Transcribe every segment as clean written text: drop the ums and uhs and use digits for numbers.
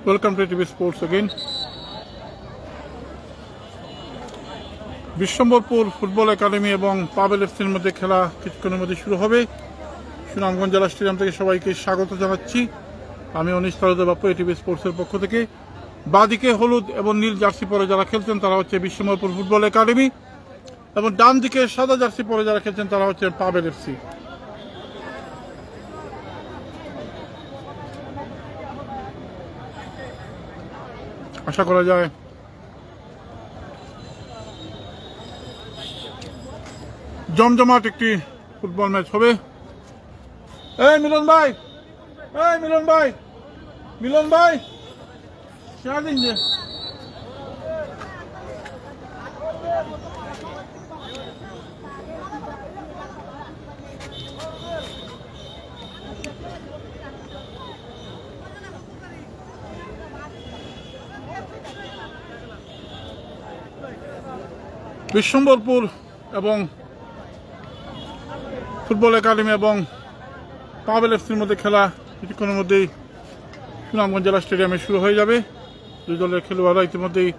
Welcome to TV Sports again. Bishwambarpur football academy এবং পাবেল এফসির মধ্যে খেলা কিছুক্ষণের মধ্যে শুরু হবে। সুনামগঞ্জ জেলা স্টেডিয়াম থেকে সবাইকে স্বাগত জানাচ্ছি। আমি অনিশ তালুকদার বাপ্পু, টিভি স্পোর্টসের পক্ষ থেকে। বাঁদিকে হলুদ এবং নীল জার্সি পরে যারা খেলছেন তারা হচ্ছে বিশ্বম্বরপুর ফুটবল একাডেমি, এবং ডান দিকে সাদা জার্সি পরে যারা খেলছেন তারা হচ্ছে পাবেল এফসি। আশা করা যায় জমজমাট একটি ফুটবল ম্যাচ হবে। এই মিলন ভাই, মিলন ভাই দিন যে বিশ্বম্বরপুর এবং ফুটবল একাডেমি এবং পাবেল এফসির মধ্যে খেলা কিছুক্ষণের মধ্যেই সুনামগঞ্জ জেলা স্টেডিয়ামে শুরু হয়ে যাবে। দুই দলের খেলোয়াড়রা ইতিমধ্যেই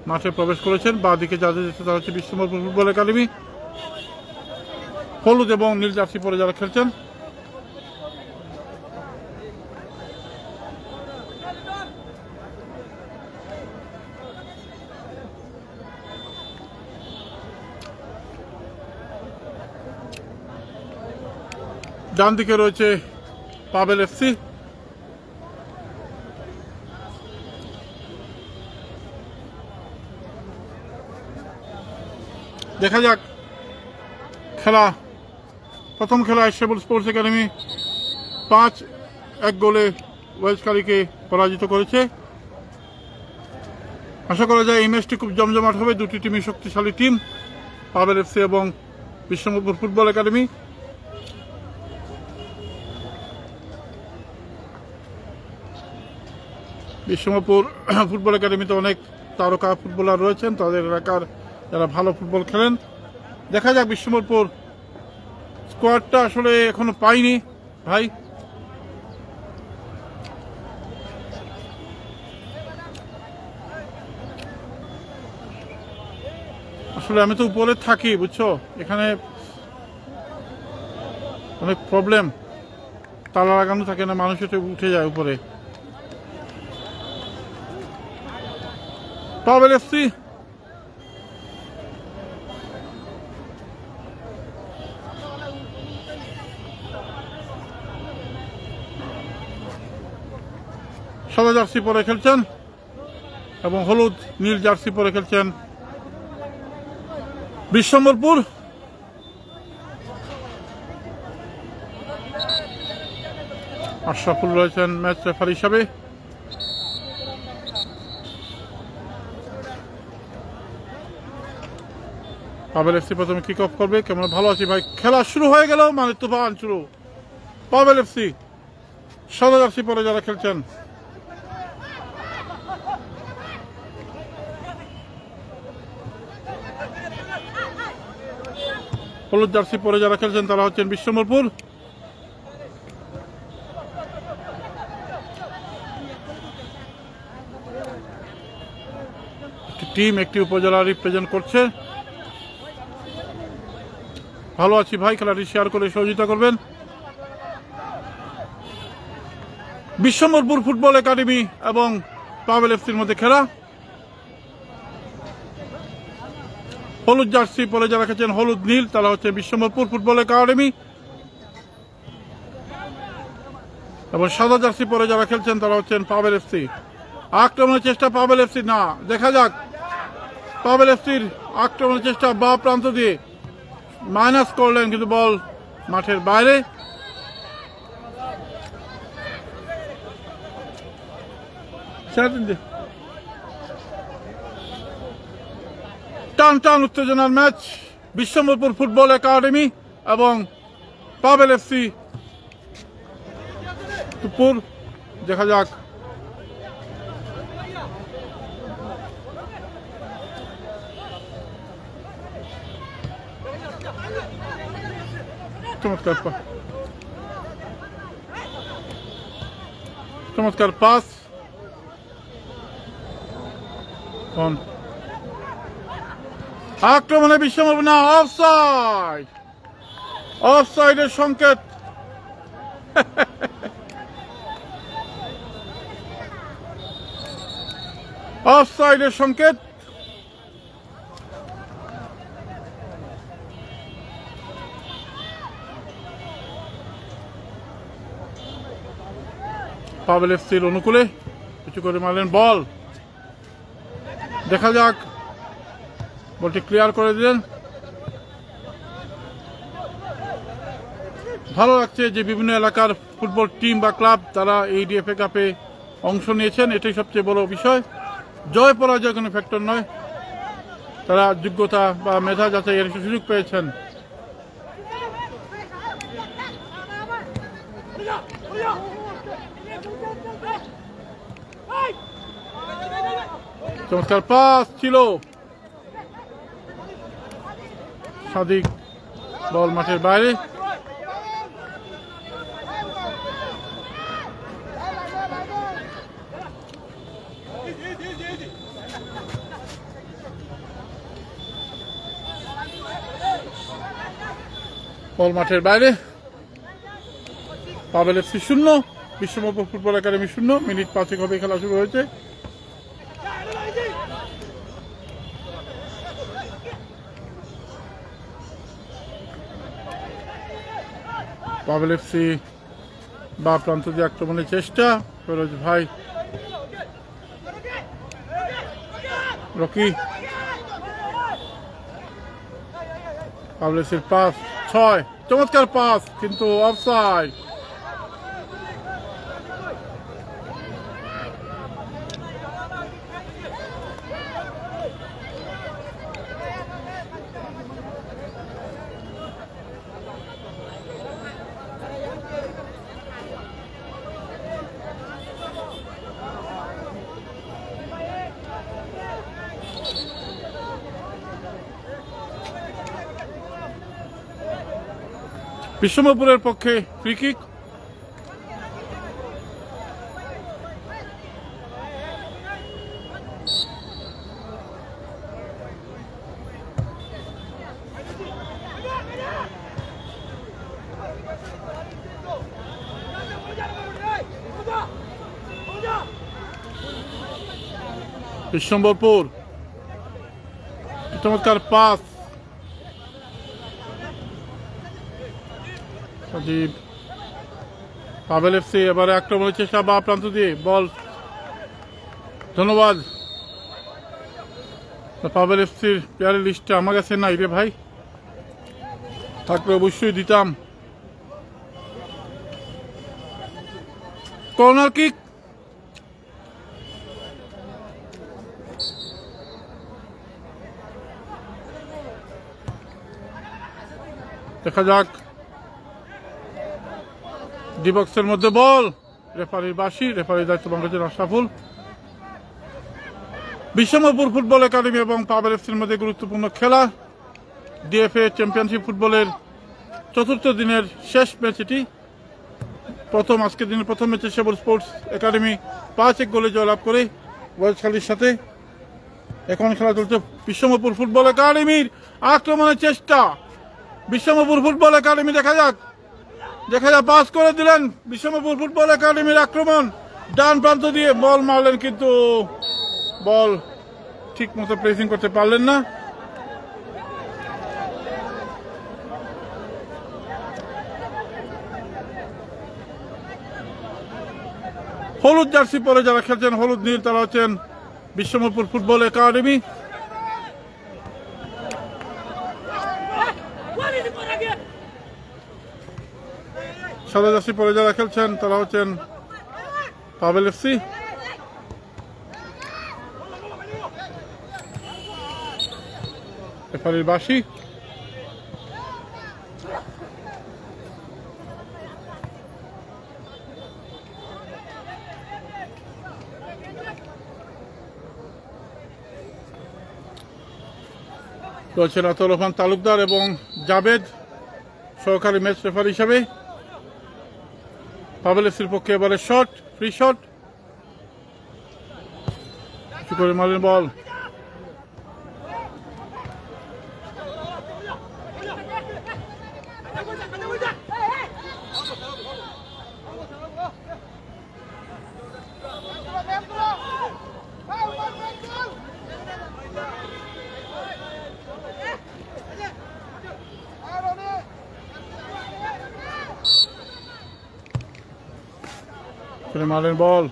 মাঠে প্রবেশ করেছেন। বাঁদিকে যাদের যেতে তারা হচ্ছে বিশ্বম্বরপুর ফুটবল একাডেমি, হলুদ এবং নীল জার্সি পরে যারা খেলছেন। ডান দিকে রয়েছে পাবেল এফসি। দেখা যাক খেলা। প্রথম খেলায় শেবুল স্পোর্টস একাডেমি 5-1 গোলে ওয়েলসকারীকে পরাজিত করেছে। আশা করা যায় এই ম্যাচটি খুব জমজমাট হবে। দুটি টিমই শক্তিশালী টিম, পাবেল এফসি এবং Bishwambarpur football academy. Bishwambarpur football একাডেমিতে অনেক তারকা ফুটবলার রয়েছেন, তাদের এলাকার যারা ভালো ফুটবল খেলেন। দেখা যাক বিশ্বম্বরপুর স্কোয়াডটা আসলে এখনো পাইনি ভাই। আসলে আমি তো উপরে থাকি, বুঝছো, এখানে অনেক প্রবলেম, তালা লাগানো থাকে না, মানুষ উঠে যায় উপরে। পাবেল এফসি সাদা জার্সি পরে খেলছেন এবং হলুদ নীল জার্সি পরে খেলছেন বিশ্বম্বরপুর। আশরাফুল রয়েছেন ম্যাচ রেফারি হিসাবে। পাবেল এফসি প্রথমে কিক অফ করবে। কেমন ভালো আছি ভাই, খেলা শুরু হয়ে গেল, মানে তুফান শুরু। পাবেল এফসি সাদা জার্সি পরে যারা খেলছেন, হলুদ জার্সি পরে যারা খেলছেন তারা হচ্ছেন বিশ্বম্বরপুর। একটি টিম একটি উপজেলা রিপ্রেজেন্ট করছে। ভালো আছি ভাই, খেলাটি শেয়ার করে সহযোগিতা করবেন। বিশ্বম্বরপুর ফুটবল একাডেমি এবং পাবেল এফসির মধ্যে খেলা। হলুদ জার্সি পরে যারা খেলছেন হলুদ নীল তারা হচ্ছে বিশ্বম্বরপুর ফুটবল একাডেমি, এবং সাদা জার্সি পরে যারা খেলছেন তারা হচ্ছেন পাবেল এফসি। আক্রমণের চেষ্টা পাবেল এফসি, না দেখা যাক পাবেল এফসির আক্রমণের চেষ্টা বা প্রান্ত দিয়ে মাইনাস করলেন, কিন্তু বল মাঠের বাইরে। টান টান উত্তেজনার ম্যাচ বিশ্বম্বরপুর ফুটবল একাডেমি এবং পাবেল এফসি দুপুর। দেখা যাক চমৎকার পাস আক্রমণে বিশ্বমোপন না, অফসাইড, অফসাইডের সংকেত। অফসাইডের সংকেত। পাবেল এফসির অনুকূলে কিছু করে মারলেন বল, দেখা যাক, বলটি ক্লিয়ার করে দিলেন। ভালো লাগছে যে বিভিন্ন এলাকার ফুটবল টিম বা ক্লাব তারা এই ডিএফএ কাপে অংশ নিয়েছেন, এটাই সবচেয়ে বড় বিষয়। জয় পরাজয় কোনো ফ্যাক্টর নয়, তারা যোগ্যতা বা মেধা যাচাইয়ের সুযোগ পেয়েছেন। চমৎকার পাস ছিল, সাদিক, বল মাঠের বাইরে। বল মাঠের বাইরে। Pabel FC 0, Bishwambharpur football academy 0। Minute 5 হবে খেলা শুরু হয়েছে। পাবেল এফসি বা প্রান্ত দিয়ে আক্রমণের চেষ্টা, ফেরোজ ভাই, রকি, পাবেল এফসির পাস 6, চমৎকার পাস কিন্তু অফসাইড। বিশ্বমপুরের পক্ষে ফ্রি কিক। বিশ্বম্বরপুর, চমৎকার পাস, সজীব। পাবেল এফসি এবারে আক্রমণের চেষ্টা বা প্রান্ত দিয়ে বল, ধন্যবাদ। পাবেল এফসির প্লেয়ারের লিস্টটা আমার কাছে নাই রে ভাই, থাকলে অবশ্যই দিতাম। কর্নার কিক, দেখা যাক। ডি বক্সের মধ্যে বল, রেফারির বাঁশি, রেফারির দায়িত্ব পালন করছেন আশরাফুল। বিশ্বমপুর ফুটবল একাডেমি এবং পাবেল এফসির মধ্যে গুরুত্বপূর্ণ খেলা, ডিএফএ চ্যাম্পিয়নশিপ ফুটবলের 4র্থ দিনের শেষ ম্যাচ এটি। আজকের দিনের প্রথম ম্যাচে সেবল স্পোর্টস একাডেমি 5-1 গোলে জয়লাভ করে ওয়েলসখালীর সাথে। এখন খেলা চলছে বিশ্বমপুর ফুটবল একাডেমির আক্রমণের চেষ্টা। বিশ্বমপুর ফুটবল একাডেমি, দেখা যাক, পাস করে দিলেন বিশ্বমপুর ফুটবল একাডেমির আক্রমণ, ডান প্রান্ত দিয়ে বল মারলেন কিন্তু বল ঠিক মতো প্রেসিং করতে পারলেন না। হলুদ জার্সি পরে যারা খেলছেন, হলুদ নীল, তারা হচ্ছেন বিশ্বমপুর ফুটবল একাডেমি। সাদা জার্সি পরে যারা খেলছেন তারা হচ্ছেন পাবেল এফসি। রেফারির বাঁশি। রয়েছেন আতর রহমান তালুকদার এবং জাবেদ সহকারী ম্যাচ রেফারি হিসাবে। পাবেল এফসির পক্ষে এবারে শট, ফ্রি শট, করে মারলেন বল, এখানে মারলেন বল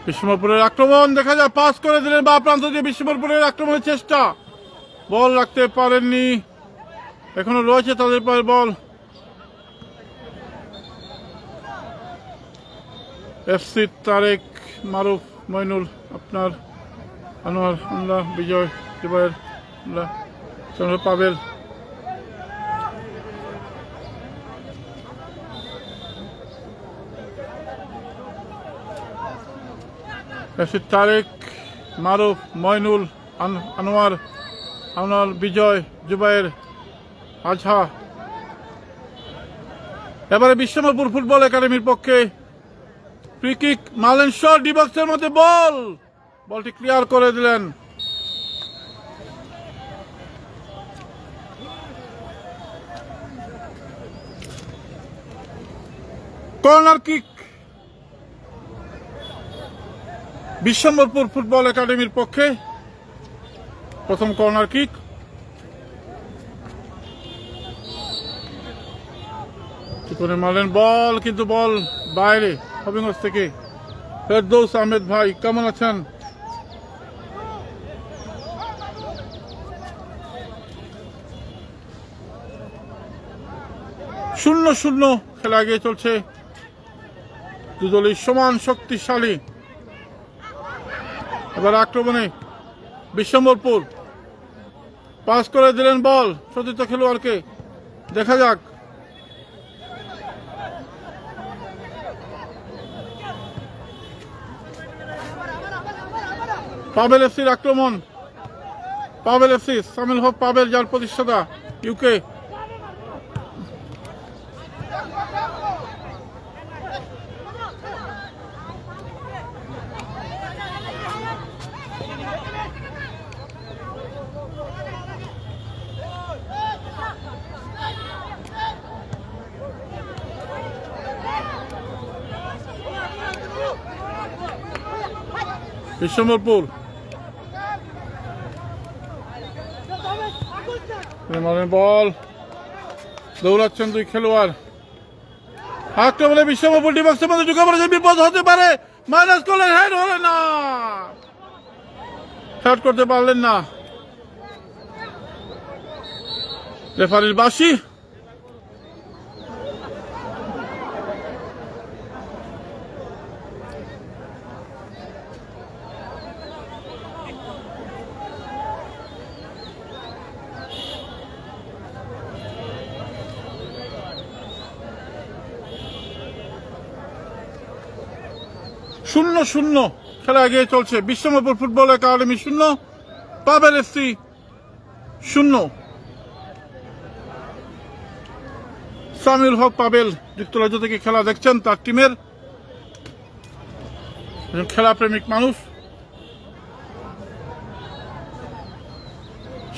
বিশ্বম্বরপুরের আক্রমণ দেখা যায়, পাস করে দিলেন বা প্রান্ত দিয়ে বিশ্বম্বরপুরের আক্রমণের চেষ্টা, বল রাখতে পারেননি, এখনো রয়েছে তাদের পায়ের বল। এফসি তারেক, মারুফ, মইনুল, আপনার আনোয়ার, আমলা, বিজয়, জুবাইর, পাবেল, এফসি তারেক, মারুফ, মইনুল, আনোয়ার, আমলার, বিজয়, জুবাইর, আজহা। এবারে বিশ্বম্বরপুর ফুটবল একাডেমির পক্ষে ফ্রি কিক, মারলেন শট, ডি বক্সের মধ্যে বলটি ক্লিয়ার করে দিলেন। কর্নার কিক বিশ্বম্বরপুর ফুটবল একাডেমির পক্ষে, প্রথম কর্নার কিক। মারলেন বল, কিন্তু বল বাইরে হবিগঞ্জ থেকে। ফেরদৌস আহমেদ ভাই কেমন আছেন? শূন্য শূন্য খেলা এগিয়ে চলছে, দুদলই সমান শক্তিশালী। এবার আক্রমণে বিশ্বম্বরপুর, পাস করে দিলেন বল সতীর্থ খেলোয়াড়কে, দেখা যাক। পাবেল এফসির আক্রমণ, পাবেল এফসি, সামিল হক পাবেল, যার প্রতিষ্ঠাতা ইউকে। বিশ্বম্বরপুর বল, দৌড়াচ্ছেন দুই খেলোয়াড়, আক্রমণে বিশ্বম্বরপুর ডি বক্সের মধ্যে ঢুকে পড়েছে, বিপদ হতে পারে, মাইনাস করলেন, হেড হলেন না, হেড করতে পারলেন না, রেফারির বাঁশি। শূন্য শূন্য খেলা এগিয়ে চলছে, Bishwambharpur football academy 0, Pabel FC 0। Samiul Haque Pabel যুক্তরাজ্য থেকে খেলা দেখছেন, তার টিমের খেলা প্রেমিক মানুষ,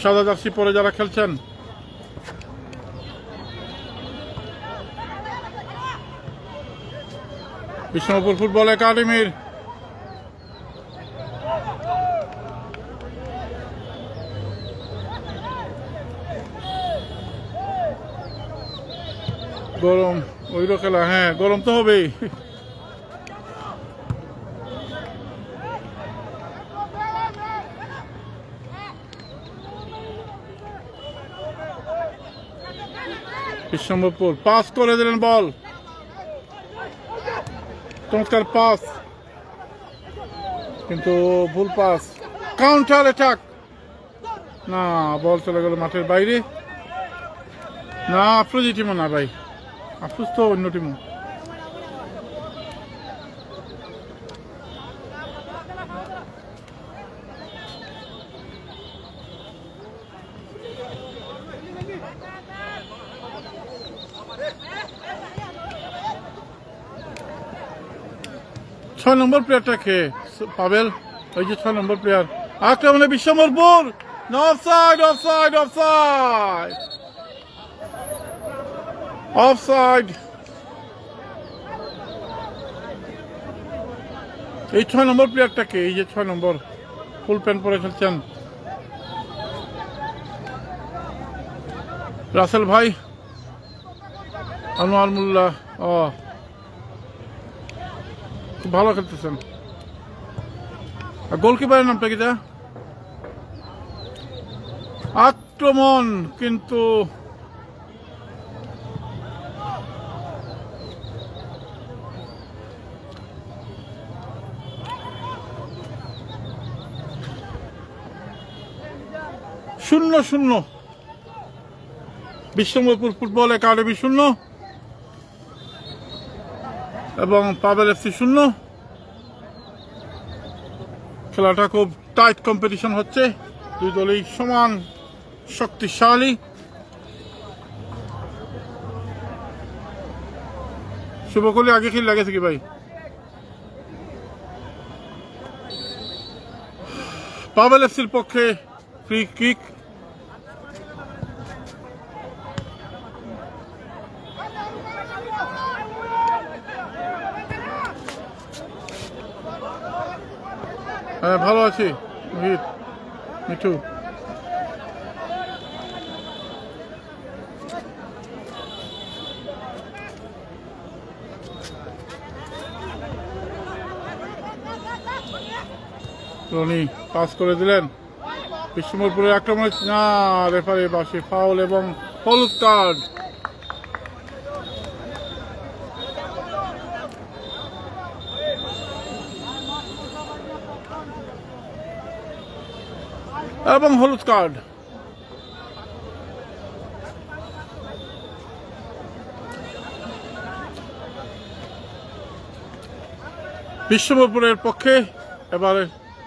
সাদা জার্সি পরে যারা খেলছেন। বিশ্বম্বরপুর ফুটবল একাডেমির গরম, ওইরো খেলা, হ্যাঁ গরম তো হবেই। বিশ্বম্বরপুর পাস করে দিলেন বল, চমৎকার পাস, কিন্তু ভুল পাস, কাউন্টার অ্যাটাক, না বল চলে গেল মাঠের বাইরে। না আফরোজি টিমও না ভাই, আফরোজ তো অন্য টিমও। ছয় নম্বর প্লেয়ারটা খেয়ে পাবেল, ওই যে 6 নম্বর প্লেয়ার। আক্রমণে Bishwambarpur, offside offside offside offside. এই 6 নম্বর প্লেয়ারটাকে, এই যে 6 নম্বর ফুল প্যান্ট পরে খেলছেন রাসেল ভাই, আনোয়ার মোল্লা, খুব ভালো খেলতেছেন। গোলকিপারের নামটা কি? আক্রমণ কিন্তু শূন্য শূন্য। বিশ্বম্বরপুর ফুটবল একাডেমি 0 এবং পাবেল এফসি 0। খেলাটা খুব টাইট কম্পিটিশন হচ্ছে, দুই দলই সমান শক্তিশালী। শুভকলি আগে কি লাগেছে কি ভাই? পাবেল এফসির পক্ষে ফ্রি কিক। হ্যাঁ, ভালো আছি মিঠু। রনি পাস করে দিলেন। বিশ্বম্বরপুরের আক্রমণ না, রেফারি বাসি ফাউল এবং হলুদ কার্ড। এবং হলুদ কার্ড। বিশ্বম্বরপুরের পক্ষে এবারে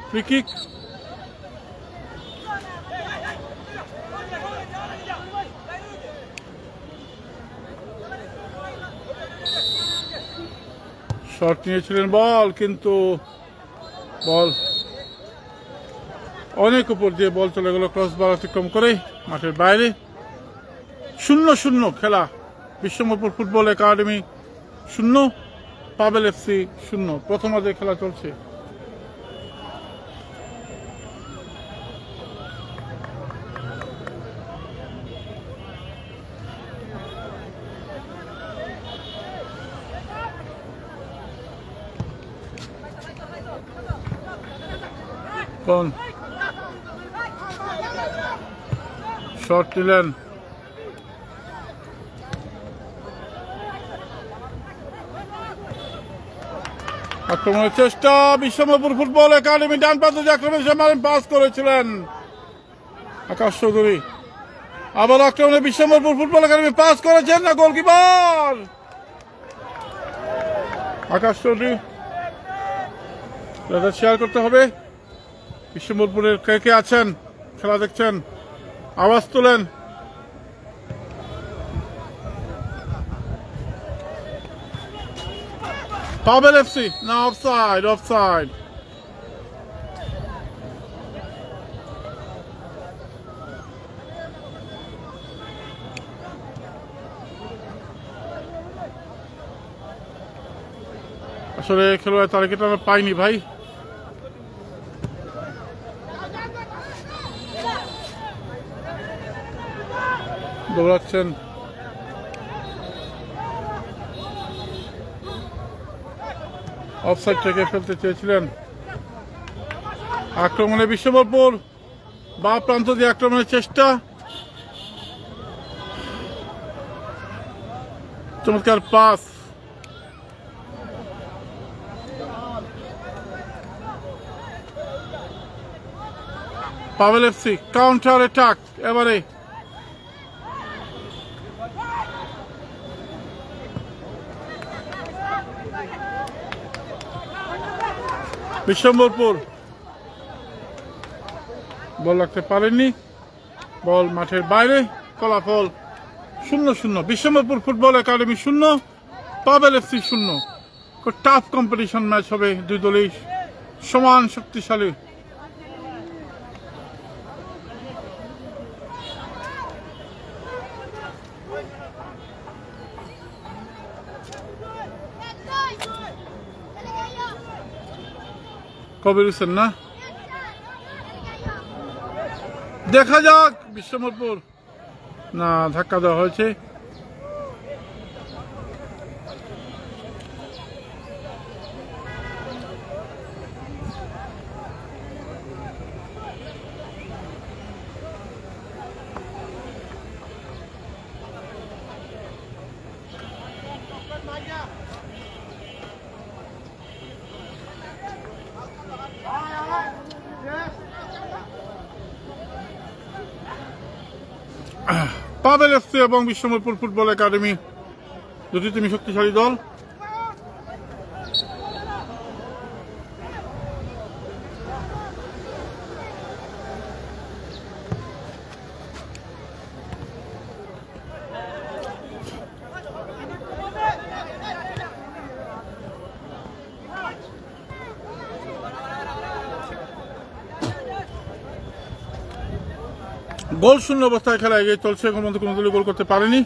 ফ্রি কিক। শট নিয়েছিলেন বল, কিন্তু বল অনেক উপর দিয়ে বল চলে গেল ক্রসবার অতিক্রম করে মাঠের বাইরে। 0-0 খেলা। Bishwambarpur football academy 0, Pabel FC 0। প্রথমার্ধে খেলা চলছে। শট নিলেন, আক্রমণের চেষ্টা। বিশ্বম্বরপুর ফুটবল একাডেমি ডান প্রান্তে আক্রমণ পাস করেছিলেন আকাশ চৌধুরী। আবার আক্রমণে বিশ্বম্বরপুর ফুটবল একাডেমি পাস করেছেন না, গোলকিপার আকাশ চৌধুরী। শেয়ার করতে হবে। বিশ্বম্বরপুরের কে কে আছেন, খেলা দেখছেন, আওয়াজ তোলেন। পাবেল এফসি না, অফসাইড অফসাইড। আসলে খেলোয়াড় তালিকাটা আমরা পাইনি ভাই। দৌড়াচ্ছেন অফসাইড থেকে ফেলতে চেয়েছিলেন। আক্রমণে বিশ্বম্বরপুর বা প্রান্ত দিয়ে আক্রমণের চেষ্টা। চমৎকার pass. Pavel FC counter attack. এবারে বিশ্বম্বরপুর বল রাখতে পারেননি, বল মাঠের বাইরে। ফলাফল 0-0। Bishwambarpur football academy 0, Pabel FC 0। খুব টাফ কম্পিটিশন ম্যাচ হবে, দুই দলই সমান শক্তিশালী। কবির হোসেন না, দেখা যাক। বিশ্বম্বরপুর না, ধাক্কা দেওয়া হয়েছে। পাবেল এফসি এবং বিশ্বমরপুর ফুটবল একাডেমি দুটি টিমই শক্তিশালী দল। গোল শূন্য অবস্থায় খেলা এগিয়ে চলছে, এখন পর্যন্ত কোনো দলই গোল করতে পারেনি।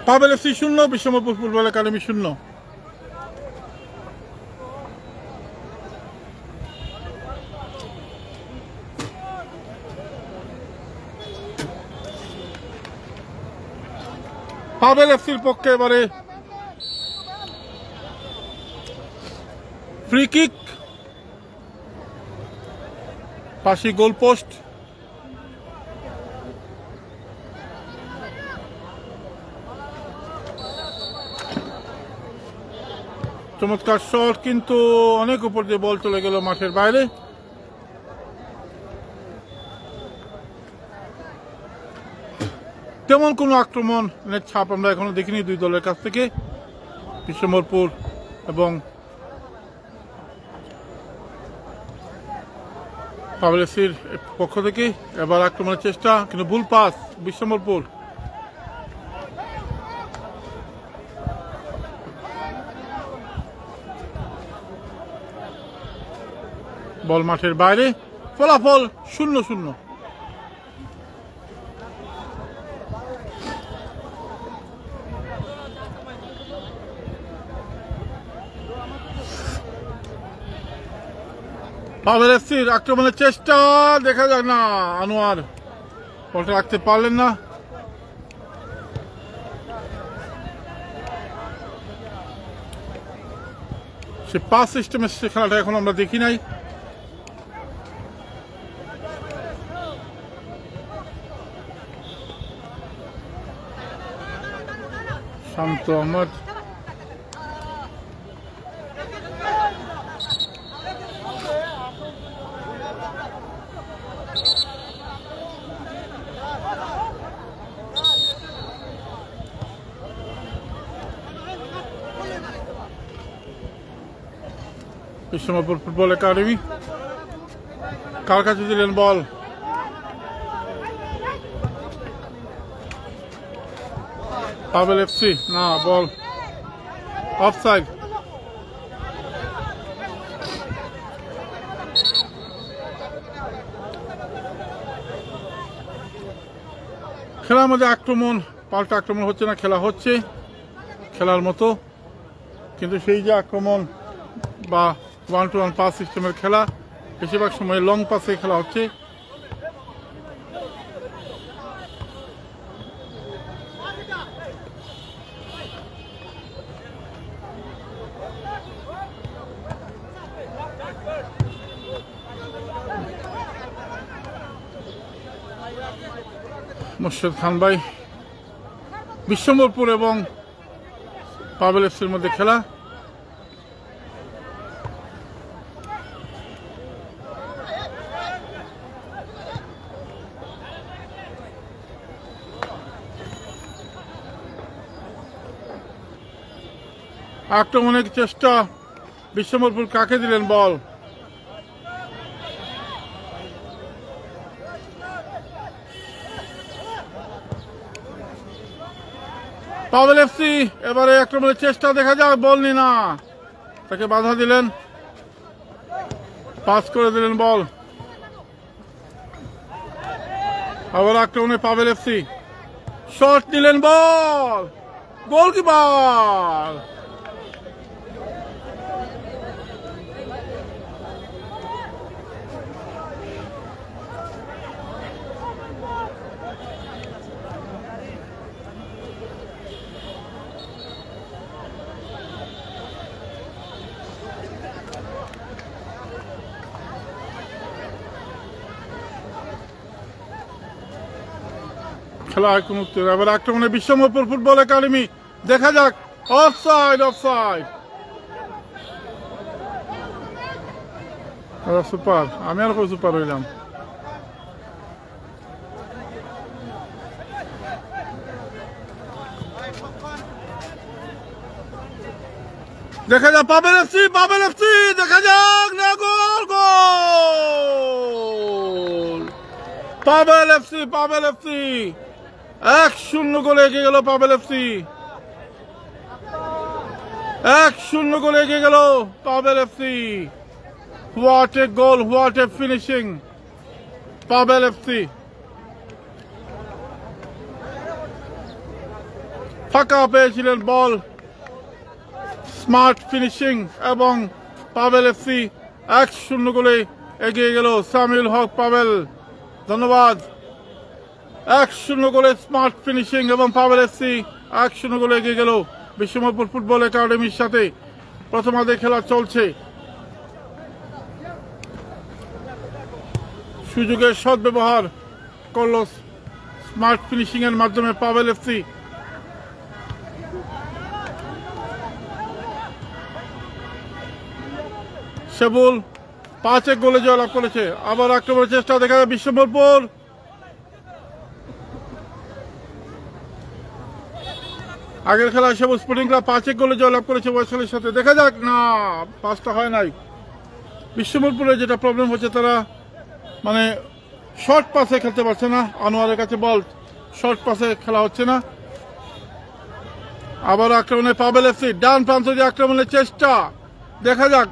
Pabel FC 0, Bishwambharpur football academy 0। Pabel এফসির পক্ষে এবারে ফ্রি কিক, পাশে গোল পোস্ট। চমৎকার শট, কিন্তু অনেক উপর দিয়ে বল চলে গেল মাঠের বাইরে। তেমন কোনো আক্রমণের ছাপ আমরা এখনো দেখিনি দুই দলের কাছ থেকে, বিশ্বমরপুর এবং পাবেল এফসির পক্ষ থেকে। এবার আক্রমণের চেষ্টা, কিন্তু ভুল পাস বিশ্বমরপুর। বল মাঠের বাইরে, ফলাফল 0-0। পাবেল এফসির আক্রমণের চেষ্টা, দেখা যায় না, আনোয়ার বলটা রাখতে পারলেন না। সে পাস সিস্টেমের সে খেলাটা এখন আমরা দেখি নাই। শান্ত আহমদ, বিশ্বমরপুর ফুটবল একাডেমি কার কাছে দিলেন বল? পাবেল এফসি, না, বল অফসাইড। খেলার মধ্যে আক্রমণ, পাল্টা আক্রমণ হচ্ছে না, খেলা হচ্ছে খেলার মতো, কিন্তু সেই যে আক্রমণ বা 1-to-1 পাস সিস্টেমের খেলা, বেশিরভাগ সময় লং পাসে খেলা হচ্ছে। মোর্শেদ খান ভাই, বিশ্বমরপুর এবং পাবেল এফসির মধ্যে খেলা। আক্রমণের চেষ্টা, বিশ্বমরপুর কাকে দিলেন বল? পাবেল এফসি এবারে আক্রমণের চেষ্টা, দেখা যাক, বল নি না, তাকে বাধা দিলেন, পাস করে দিলেন বল। আবার আক্রমণে পাবেল এফসি, শট নিলেন, বল, গোলকিপার। খেলা কোনো উত্তর। এবার আক্রমণে বিশ্বমপুর ফুটবল একাডেমি, দেখা যাক। Offside, offside. সুপার, আমি আর সুপার হইলাম। দেখা যাক পাবেল এফসি, পাবেল এফসি, দেখা যাক না, গোল, গোল। পাবেল এফসি, পাবেল এফসি 1-0 গোলে এগিয়ে গেল পাবেল এফসি। 1-0 গোলে এগিয়ে গেল Pavel FC. What a goal, what a finishing Pavel FC. ফাঁকা পেয়েছিলেন বল, স্মার্ট ফিনিশিং, এবং পাবেল এফসি 1-0 গোলে এগিয়ে গেল। সামিউল হক পাবেল, ধন্যবাদ। 1-0 গোলে স্মার্ট ফিনিশিং এবং পাবেল এফসি 1-0 গোলে এগিয়ে গেল বিশ্বমপুর ফুটবল একাডেমির সাথে। প্রথমার্ধে খেলা চলছে। সুযোগের সদ্ব্যবহার করল স্মার্ট ফিনিশিং এর মাধ্যমে পাবেল এফসি। সেবুল 5 গোলে জয়লাভ করেছে। আবার আক্রমণের চেষ্টা দেখা যায় বিশ্বমপুর। আগের খেলায় সেবুল স্পোর্টিং ক্লাব 5 গোলে জয়লাভ করেছে ওয়েসলের সাথে। দেখা যাক, না, পাঁচটা হয় নাই। বিশ্বমপুরে যেটা প্রবলেম হচ্ছে, তারা মানে শর্ট পাসে খেলতে পারছে না। আনোয়ারের কাছে বল, শর্ট পাসে খেলা হচ্ছে না। আবার আক্রমণে পাবেল এফসি, ডান প্রান্ত দিয়ে আক্রমণের চেষ্টা, দেখা যাক।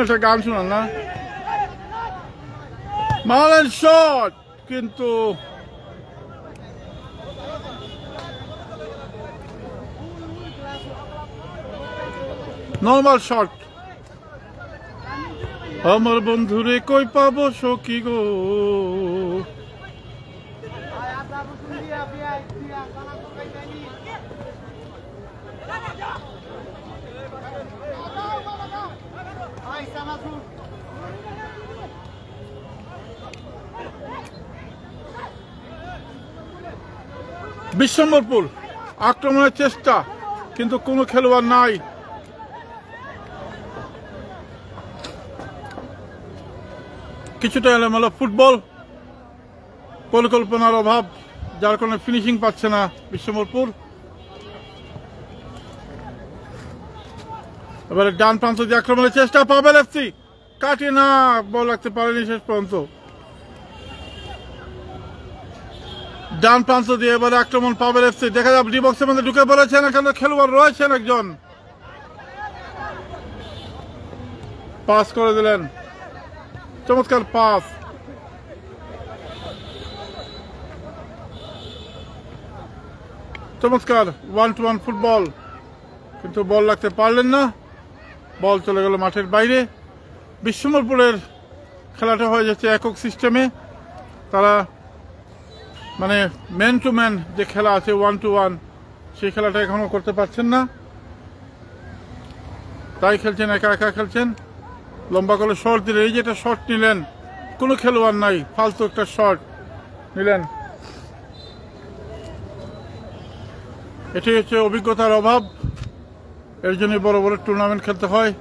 একটা গান শোনান না, মারেন শট, কিন্তু নর্মাল শট। আমার বন্ধুরে কই পাবো সখী গো, বিশ্বম্বরপুর আক্রমণের চেষ্টা, কিন্তু কোনো খেলোয়াড় নাই। কিছুটা এলোমেলো ফুটবল, পরিকল্পনার অভাব, যার কারণে ফিনিশিং পাচ্ছে না বিশ্বম্বরপুর। এবারে ডান প্রান্ত দিয়ে আক্রমণের চেষ্টা, পাবেল এফসি কাটিয়ে না, বল রাখতে পারেনি শেষ পর্যন্ত। ডান প্রান্ত দিয়ে এবারে আক্রমণ পাবেল এফসি, দেখা যাবে ডি বক্সের মধ্যে ঢুকে পড়েছেন, এখানে খেলোয়াড় রয়েছেন একজন, পাস করে দিলেন, চমৎকার পাস। চমৎকার 1-1 ফুটবল, কিন্তু বল রাখতে পারলেন না, বল চলে গেল মাঠের বাইরে। বিশ্বম্বরপুরের খেলাটা হয়ে যাচ্ছে একক সিস্টেমে। তারা মানে ম্যান টু ম্যান যে খেলা আছে 1-1, সেই খেলাটা এখনো করতে পারছেন না, তাই খেলছেন, একা একা খেলছেন। লম্বা করে শট দিলেন, এই যে একটা শট নিলেন, কোনো খেলোয়াড় নাই, ফালতু একটা শট নিলেন। এটি হচ্ছে অভিজ্ঞতার অভাব, এর জন্য বড় বড় টুর্নামেন্ট খেলতে হয়।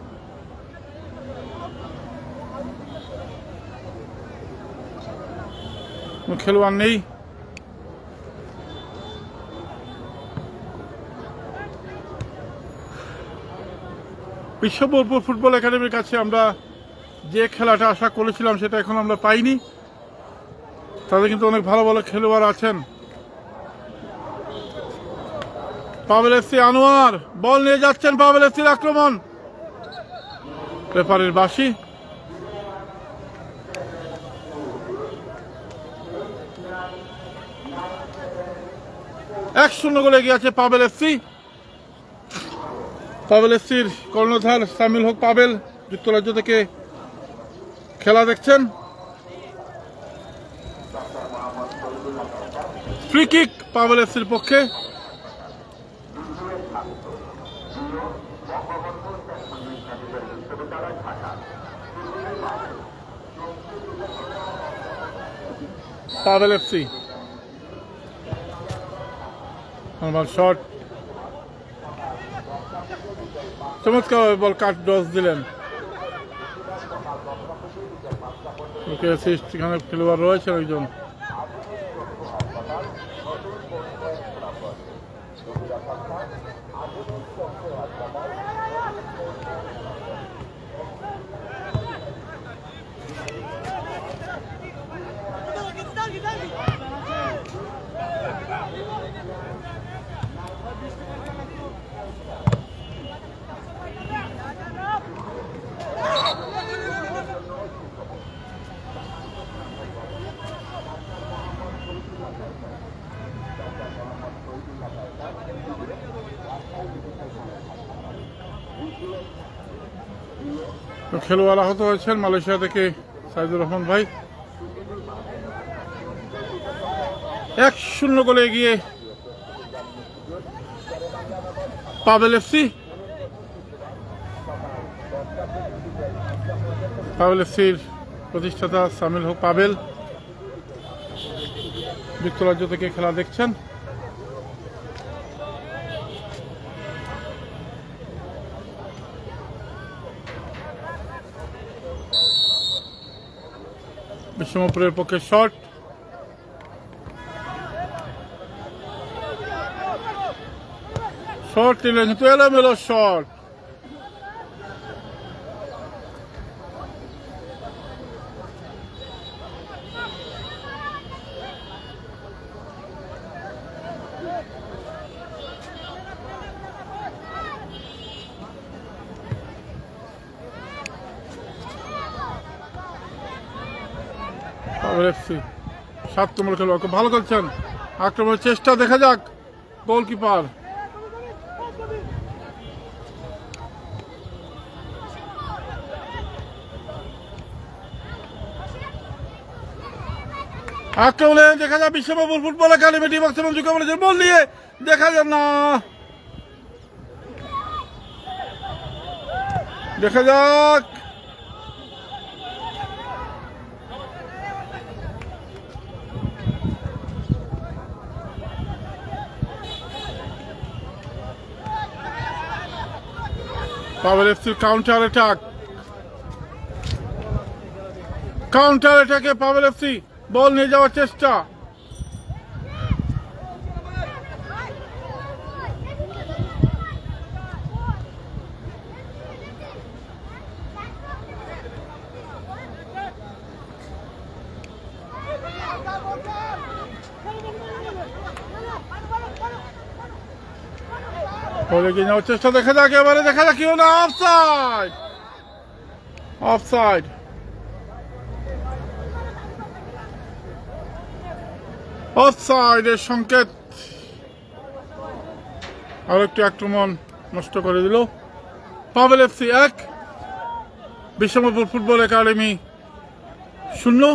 কোনো খেলোয়াড় নেই। বিশ্বমপুর ফুটবল একাডেমির কাছে আমরা যে খেলাটা আশা করেছিলাম সেটা এখন আমরা পাইনি। তাদের কিন্তু অনেক ভালো ভালো খেলোয়াড় আছেন। পাবেল এফসি, আনোয়ার বল নিয়ে যাচ্ছেন, পাবেল এফসির আক্রমণ, রেফারির বাঁশি। এক 1-0 গোলে এগিয়ে আছে পাবেল এফসি। পাবেল এফসির কর্ণধার সামিউল হক পাবেল যুক্তরাজ্য থেকে খেলা দেখছেন। ফ্রি কিক পাবেল এফসির পক্ষে। পাবেল এফসি। নরমাল শট, চমৎকার বল কাট ডস দিলেন। ওকে অ্যাসিস্ট, এখানে খেলোয়াড় রয়েছে একজন। খেলোয়াড় আহত হয়েছেন মালয়েশিয়া থেকে সাইদুর রহমান ভাই। 1-0 গোলে এগিয়ে পাবেল এফসি। পাবেল এফসির প্রতিষ্ঠাতা সামিল হক পাবেল যুক্তরাজ্য থেকে খেলা দেখছেন। বিশ্বমপুরের পক্ষে শট, শট নিলেন কিন্তু এলোমেলো শট। পাবেল এফসি 7 নম্বর খেলোয়াড় খুব ভালো করছেন, আক্রমণের চেষ্টা দেখা যাক। গোলকিপার আক্রমণে দেখা যাক বিশ্বমপুর ফুটবল একাডেমি টিম কলেজের বল নিয়ে দেখা যাক না, দেখা যাক পাবেল এফসির কাউন্টার অ্যাটাক, কাউন্টার অ্যাটাকে পাবেল এফসি বল নিয়ে যাওয়ার চেষ্টা। এগিয়ে যাওয়ার চেষ্টা দেখা যাক, এবারে দেখা যাক কি হলো। Offside, offside. অফসাইডের সংকেত, আরেকটি আক্রমণ নষ্ট করে দিল। Pabel FC 1, Bishwambharpur football academy 0।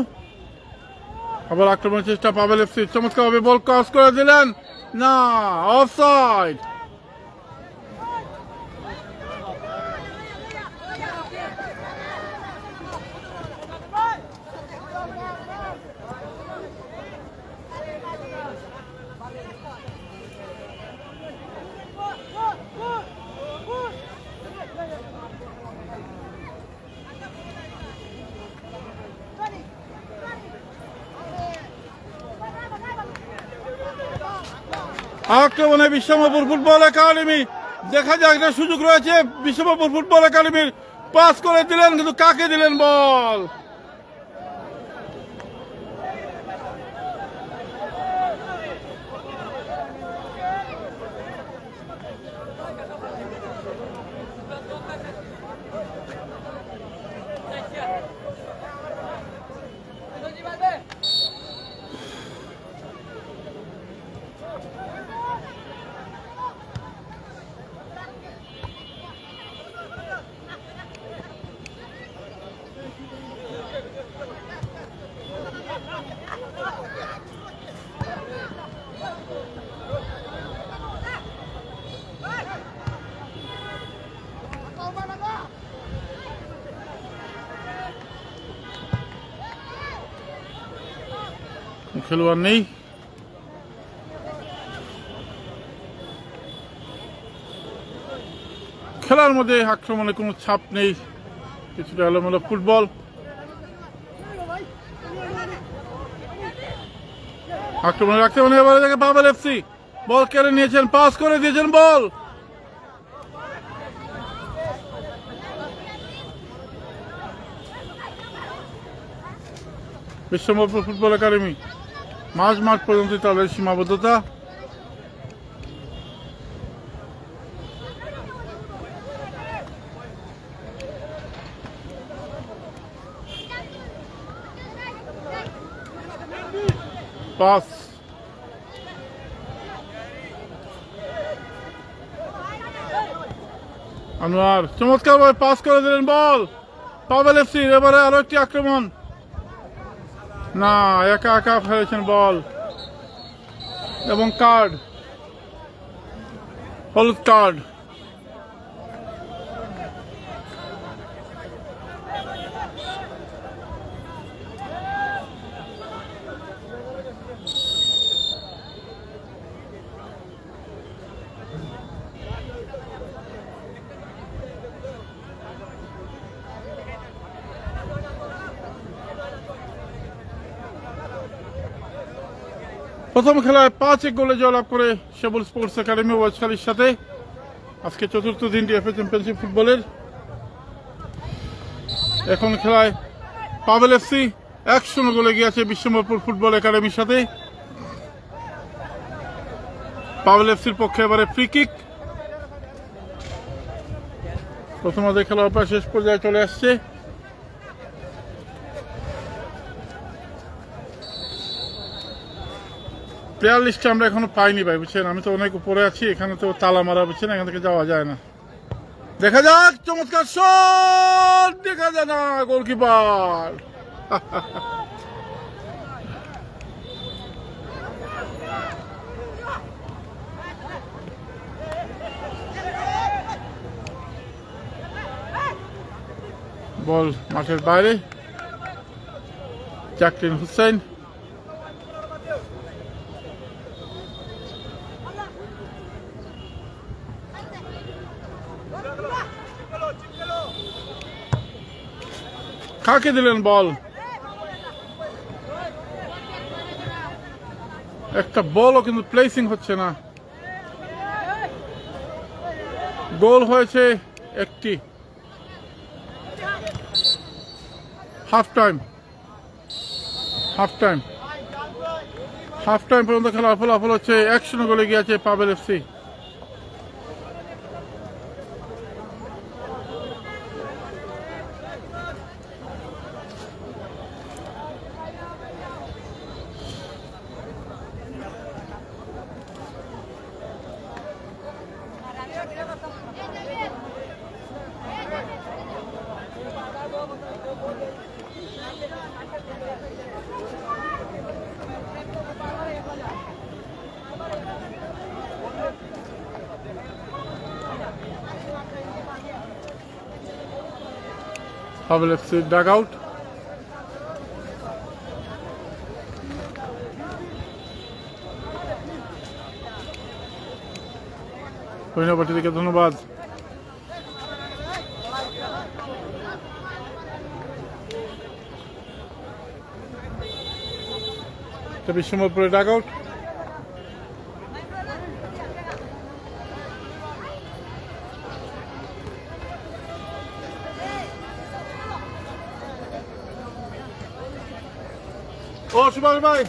আবার আক্রমণের চেষ্টা পাবেল এফসি, চমৎকারভাবে বল ক্রস করে দিলেন, না, অফসাইড। আক্রমণে বিশ্বমপুর ফুটবল একাডেমি, দেখা যাক একটা সুযোগ রয়েছে বিশ্বমপুর ফুটবল একাডেমির, পাস করে দিলেন কিন্তু কাকে দিলেন বল। খেলোয়াড় নেই। খেলার মধ্যে আক্রমণে কোনো ছাপ নেই, কিছুটা এলোমেলো ফুটবল। আক্রমণে রাখতে মানে এবারে দেখে পাবেল এফসি বল কেড়ে নিয়েছেন, পাস করে দিয়েছেন বল। বিশ্বম্ভরপুর ফুটবল একাডেমি মাঝ মাঠ পর্যন্ত তাদের সীমাবদ্ধতা। পাস আনোয়ার চমৎকার ভাবে পাস করে দিলেন বল পাবেল এফসি। এবারে আরো একটি আক্রমণ, না একা একা ফেলেছেন বল এবং কার্ড, হলুদ কার্ড। প্রথম খেলায় 5 গোলে জয়লাভ করে সেবুল স্পোর্টস একাডেমি ওয়াজখালীর সাথে আজকে চতুর্থ দিনটি এফএ চ্যাম্পিয়নশিপ ফুটবলের। এখন খেলায় পাবেল এফসি 1-0 গোলে গিয়েছে বিশ্বম্ভরপুর ফুটবল একাডেমির সাথে। পাবেল এফসির পক্ষে এবারে ফ্রি কিক। প্রথমার্ধে খেলার প্রায় শেষ পর্যায়ে চলে আসছে। প্লেয়ার লিস্টে আমরা এখনো পাইনি ভাই, বুঝছেন, আমি তো অনেক উপরে আছি, এখানে তো তালা মারা, বুঝছেন, এখান থেকে যাওয়া যায় না। দেখা যাক, চমৎকার শট, দেখা যায় না, গোলকিপার। বল মাঠের বাইরে, জাকরিন হুসেন। কাকে দিলেন বল? একটা বলও কিন্তু প্লেসিং হচ্ছে না। গোল হয়েছে একটি। হাফ টাইম পর্যন্ত খেলার ফলাফল হচ্ছে 1-0 গোলে গিয়েছে Pabel FC. Pabel FC dug out. পরিণাপাটিকে ধন্যবাদ। বিশ্বম্ভরপুরে ডাগ আউট। ও সুভাষ ভাই,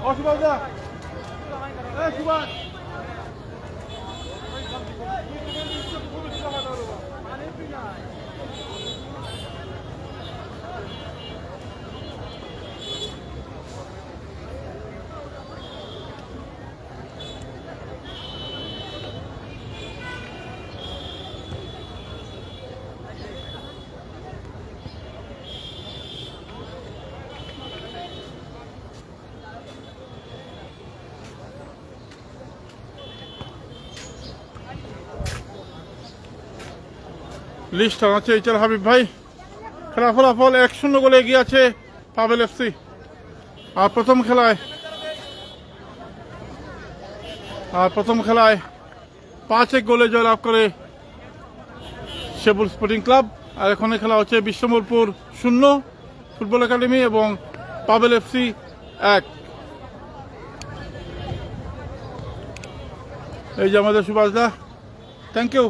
ও সুভাষ দা, সুভাষ লিস্ট টানাচ্ছে এইচআর হাবিব ভাই। খেলা ফলাফল 1-0 গোলে এগিয়ে আছে পাবেল এফসি। আর প্রথম খেলায় 5-1 গোলে জয়লাভ করে শেবুল স্পোর্টিং ক্লাব। আর এখানে খেলা হচ্ছে বিশ্বম্বরপুর 0 ফুটবল একাডেমি এবং পাবেল এফসি 1। এই যে আমাদের সুভাষদা, থ্যাংক ইউ।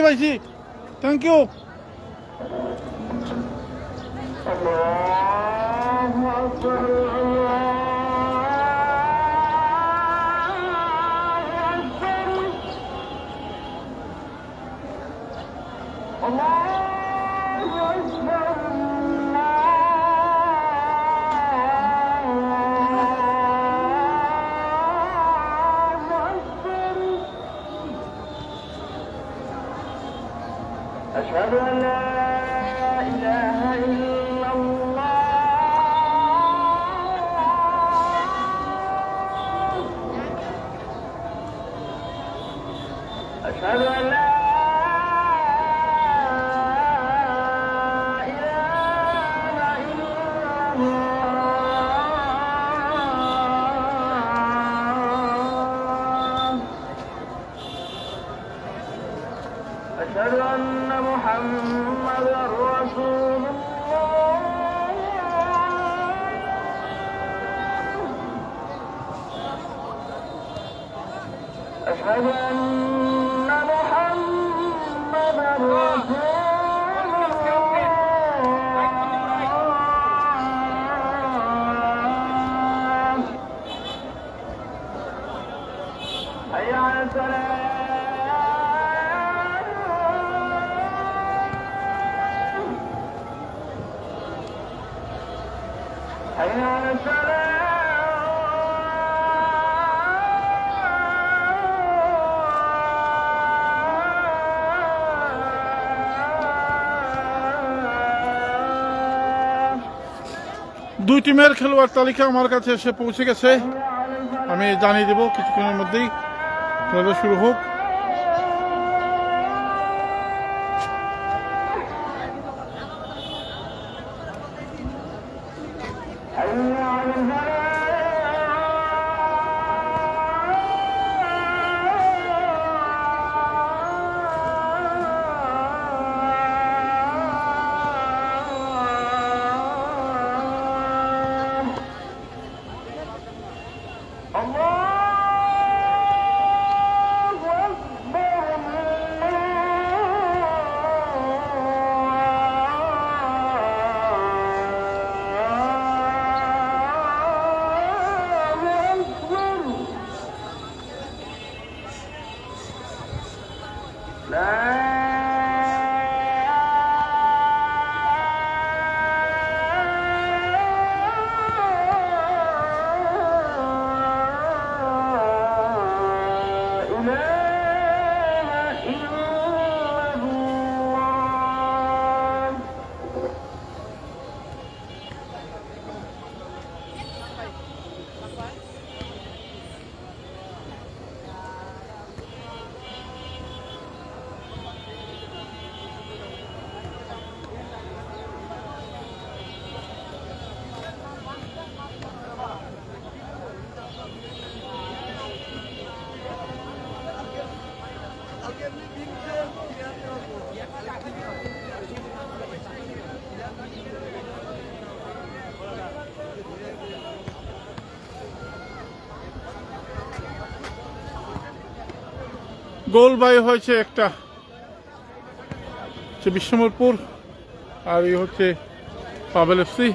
পাইছি, থ্যাংক ইউ। أشهد أن لا إله إلا الله أشهد أن لا إله إلا الله أشهد أن محمدا رسول الله أشهد أن محمدا رسول الله حي على الصلاة حي على الصلاة দুই টিমের খেলোয়াড় তালিকা আমার কাছে এসে পৌঁছে গেছে, আমি জানিয়ে দেব কিছুক্ষণের মধ্যেই খেলা শুরু হোক। الله গোল বাই হয়েছে একটা, বিশ্বমোরপুর, আর এই হচ্ছে পাবেল এফসি।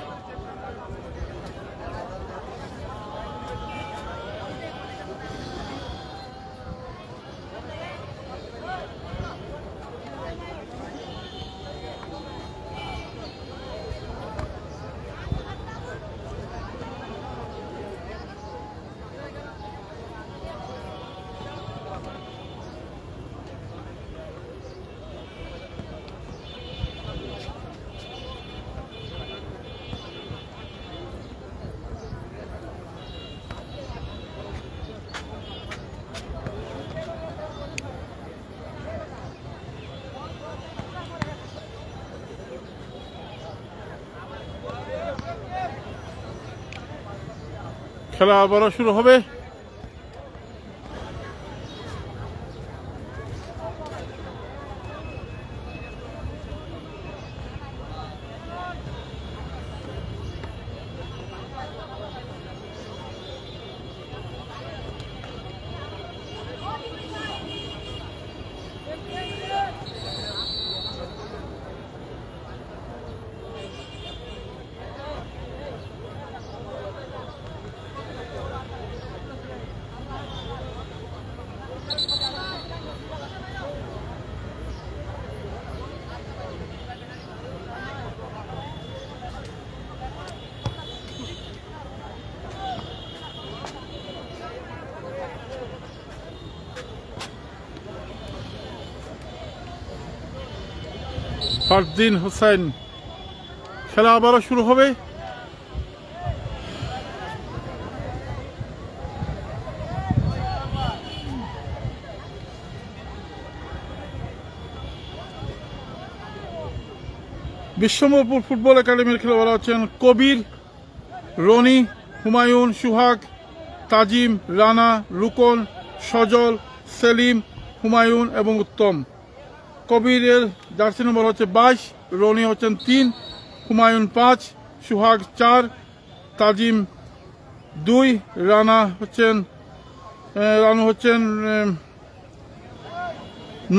খেলা আবারও শুরু হবে। ফারদিন হোসেন, খেলা আবারও শুরু হবে। বিশ্বমোরপুর ফুটবল একাডেমির খেলোয়াড়রা হচ্ছেন কবির, রনি, হুমায়ুন, সুহাগ, তাজিম, রানা, রুকন, সজল, সেলিম, হুমায়ুন এবং উত্তম। কবিরের জার্সি নম্বর হচ্ছে 22, রনি হচ্ছেন 3, হুমায়ুন 5, সুহাগ 4, তাজিম 2, রানু হচ্ছেন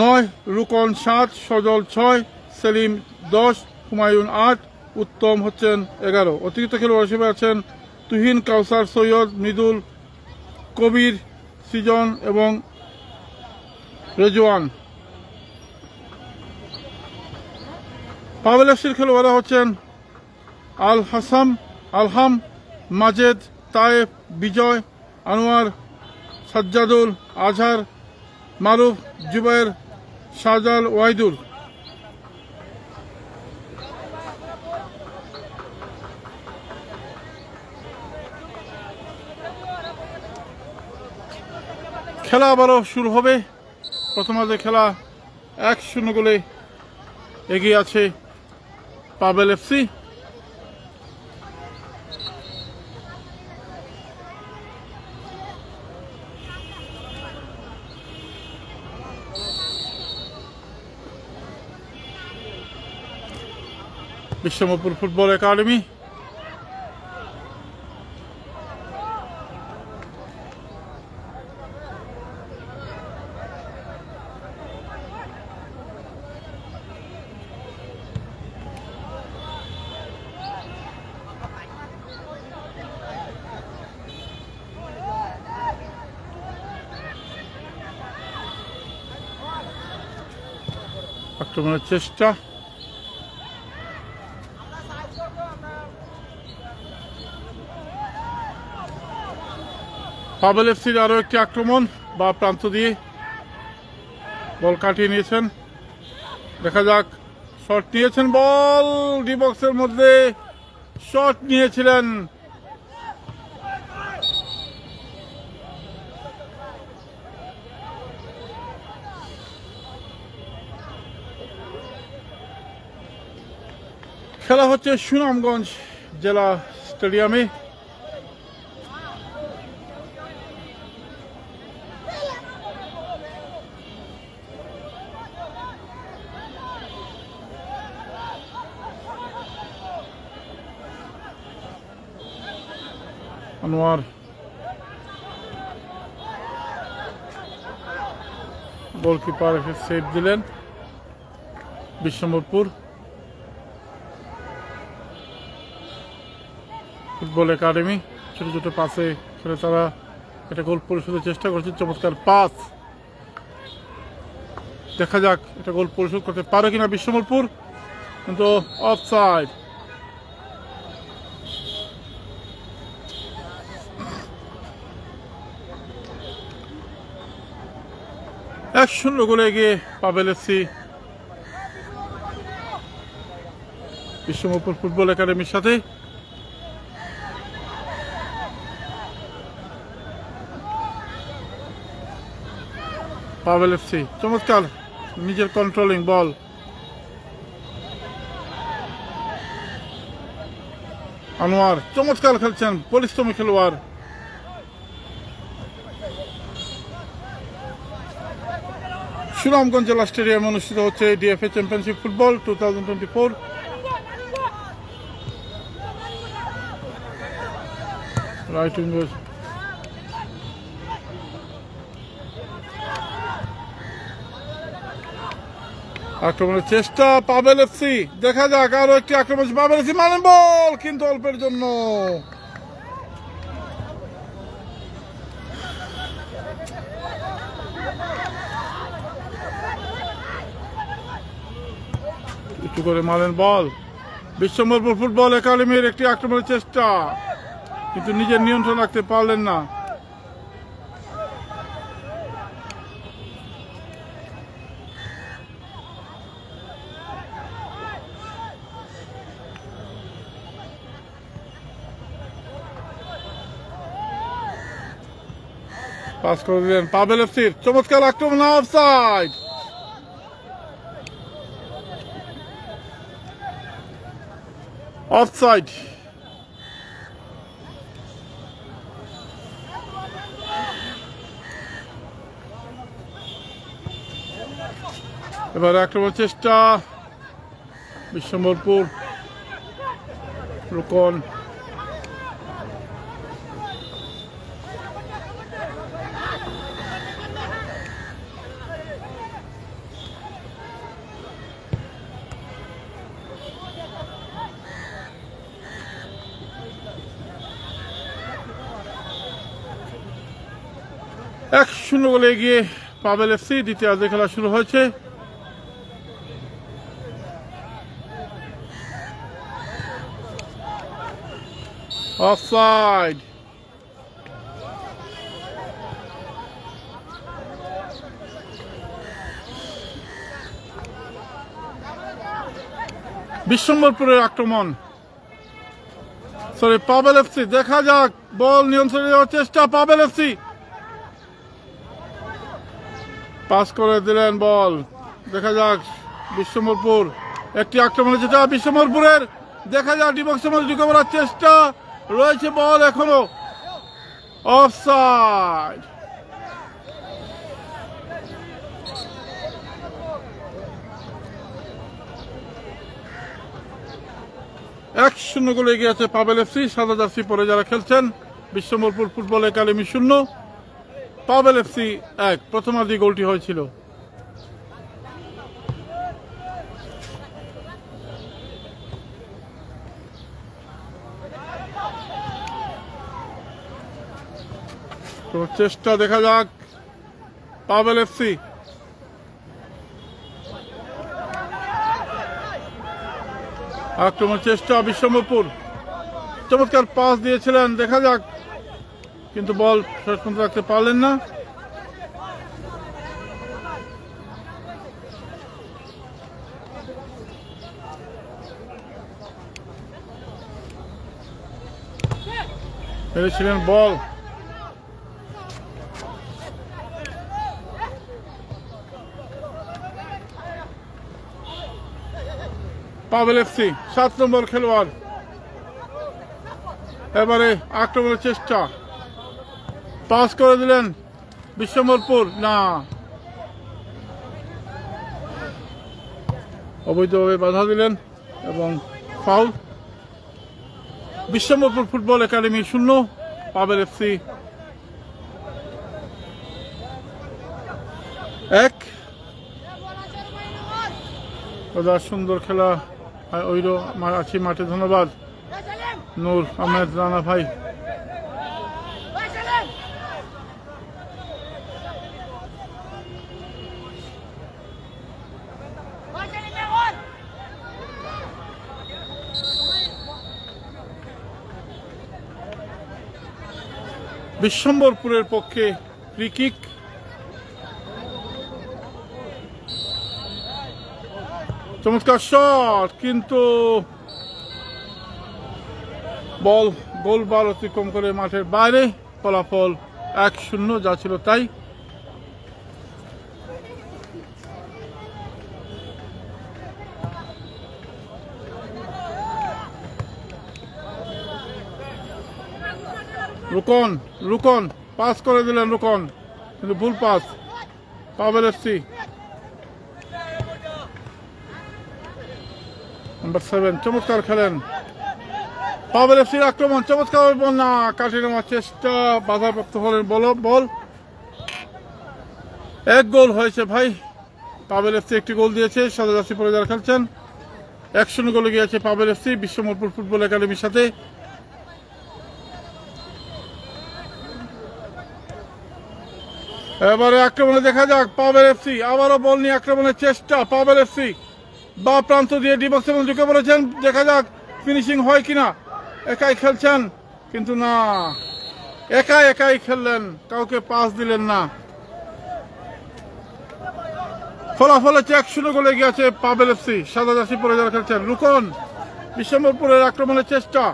9, রুকন 7, সজল 6, সেলিম 10, হুমায়ুন 8, উত্তম হচ্ছেন 11। অতিরিক্ত খেলোয়াড় হিসেবে আছেন তুহিন, কাউসার, সৈয়দ, মৃদুল, কবির, সৃজন এবং রেজওয়ান। পাবেল এফসির খেলোয়াড়রা হচ্ছেন আলহাম, মাজেদ, তায়েব, বিজয়, আনোয়ার, সাজ্জাদুল, আজহার, মারুফ, জুবাইর, শাহজাল, ওয়াইদুল। খেলা আবারও শুরু হবে। প্রথমার্ধে খেলা 1-0 গোলে এগিয়ে আছে পাবেল এফসি। বিশ্বমোরপুর ফুটবল একাডেমি, আক্রমণের চেষ্টা, পাবেল এফসির আরো একটি আক্রমণ বা প্রান্ত দিয়ে বল কাটিয়ে নিয়েছেন। দেখা যাক, শট নিয়েছেন, বল ডি বক্সের মধ্যে শট নিয়েছিলেন। খেলা হচ্ছে সুনামগঞ্জ জেলা স্টেডিয়ামে। গোলকিপার এসে সেভ দিলেন বিশ্বম্বরপুর। ফুটবল একাডেমি ছোট ছোট পাসে খেলে তারা এটা গোল পরিশোধের চেষ্টা করছে। চমৎকার পাস, দেখা যাক এটা গোল পরিশোধ করতে পারে কিনা বিশ্বম্বরপুর, কিন্তু অফসাইড। এক শূন্য গোলে এগিয়ে পাবেল এফসি বিশ্বম্বরপুর ফুটবল একাডেমির সাথে। পাবেল এফসি চমৎকার নিজের কন্ট্রোলিং বল, আনোয়ার চমৎকার খেলছেন, পরিশ্রমী খেলোয়াড়। সুনামগঞ্জ জেলা স্টেডিয়ামে অনুষ্ঠিত হচ্ছে DFA championship football 2024। Right winger আক্রমণের চেষ্টা পাবেল এফসি, দেখা যাক আরো একটি আক্রমণ পাবেল এফসি, মানেন বল কিন্তু অল্পের জন্য। একটু করে মারেন বল। বিশ্বম্বরপুর ফুটবল একাডেমির একটি আক্রমণের চেষ্টা, কিন্তু নিজের নিয়ন্ত্রণ রাখতে পারলেন না। পাস করে দিলেন পাবেল এফসির, চমৎকার আক্রমণ, অফসাইড। অফসাইড। এবার আক্রমণ চেষ্টা বিশ্বম্বরপুর, রুকন এক শূন্য গোলে এগিয়ে পাবেল এফসি। দ্বিতীয়ার্ধে খেলা শুরু হয়েছে। অফসাইড। বিশ্বম্বরপুরের আক্রমণ, সরি পাবেল এফসি, দেখা যাক বল নিয়ন্ত্রণে নেওয়ার চেষ্টা পাবেল এফসি, পাস করে দিলেন বল। দেখা যাক বিশ্বম্বরপুর একটি আক্রমণ যেটা বিশ্বম্বরপুরের, দেখা যাক ডিবক্সের মধ্যে ঢুকে পড়ার চেষ্টা রয়েছে, বল এখনো অফসাইড। এক শূন্য গোলে এগিয়ে আছে পাবেল এফসি। সাদা জার্সি পরে যারা খেলছেন, Bishwambarpur football academy 0 Pabel FC 1। প্রথমার্ধে গোলটি হয়েছিল। তো চেষ্টা দেখা যাক পাবেল এফসি, আক্রমণ চেষ্টা বিশ্বম্বরপুর, চমৎকার পাস দিয়েছিলেন, দেখা যাক, কিন্তু বল শেষ পর্যন্ত রাখতে পারলেন না। মেরেছিলেন বল, পাবেল এফসি 7 নম্বর খেলোয়াড়। এবারে আক্রমণের চেষ্টা, পাস করে দিলেন বিশ্বম্বরপুর, না, অবৈধভাবে বাধা দিলেন এবং foul. Bishwambarpur football academy 0 Pabel FC এক। সুন্দর খেলা ওইরো আছি মাঠে। ধন্যবাদ নূর আহমেদ রানা ভাই। বিশ্বম্বরপুরের পক্ষে ফ্রি কিক। চমৎকার শট, কিন্তু বল গোলবার অতিক্রম করে মাঠের বাইরে। ফলাফল 1-0, যা ছিল তাই। রুকন পাস করে দিলেন, রুকন কিন্তু ভুল পাস। পাবেল এফসি নাম্বার 7 চমৎকার খেলেন। পাবেল এফসির আক্রমণ, চমৎকার না কাটিয়ে নেওয়ার চেষ্টা, বাধাপ্রাপ্ত হলেন। বল 1 গোল হয়েছে ভাই। পাবেল এফসি 1টি গোল দিয়েছে। সাদা জার্সি পরে যারা খেলছেন 1-0 গোলে গিয়েছে পাবেল এফসি বিশ্বম্বরপুর ফুটবল একাডেমির সাথে। এবারে আক্রমণে দেখা যাক পাবেল এফসি। আবারও বল নিয়ে আক্রমণের চেষ্টা। পাবেল এফসি বা প্রান্ত দিয়ে ডি বক্সে ঢুকে পড়েছেন। দেখা যাক ফিনিশিং হয় কিনা। একাই খেলছেন, কিন্তু না, একাই খেললেন, কাউকে পাস দিলেন না। ফলাফল হচ্ছে 1-0 গোলে গিয়েছে পাবেল এফসি। সাদা জার্সি পরে যারা খেলছেন। রুকন বিশ্বম্বরপুরের আক্রমণের চেষ্টা।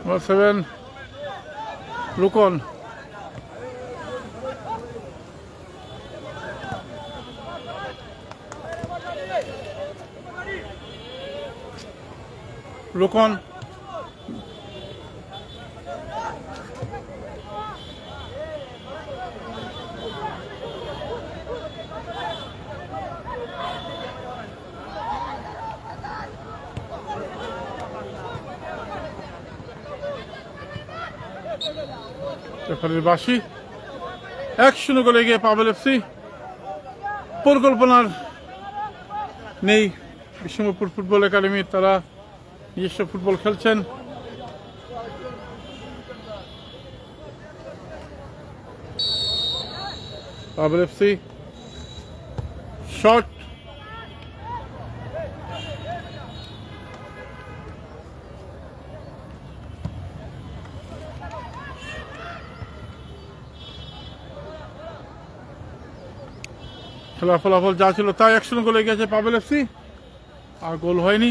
Number 7 রুকন রেফারির বাঁশি। 1-0 গোলে গিয়ে পাবেল এফসি। পরিকল্পনার নেই বিশ্বম্বরপুর ফুটবল একাডেমির, তারা নিজস্ব ফুটবল খেলছেন। পাবেল এফসি শট, খেলার ফলাফল যা ছিল তাই। 1-0 গোলে গেছে পাবেল এফসি, আর গোল হয়নি।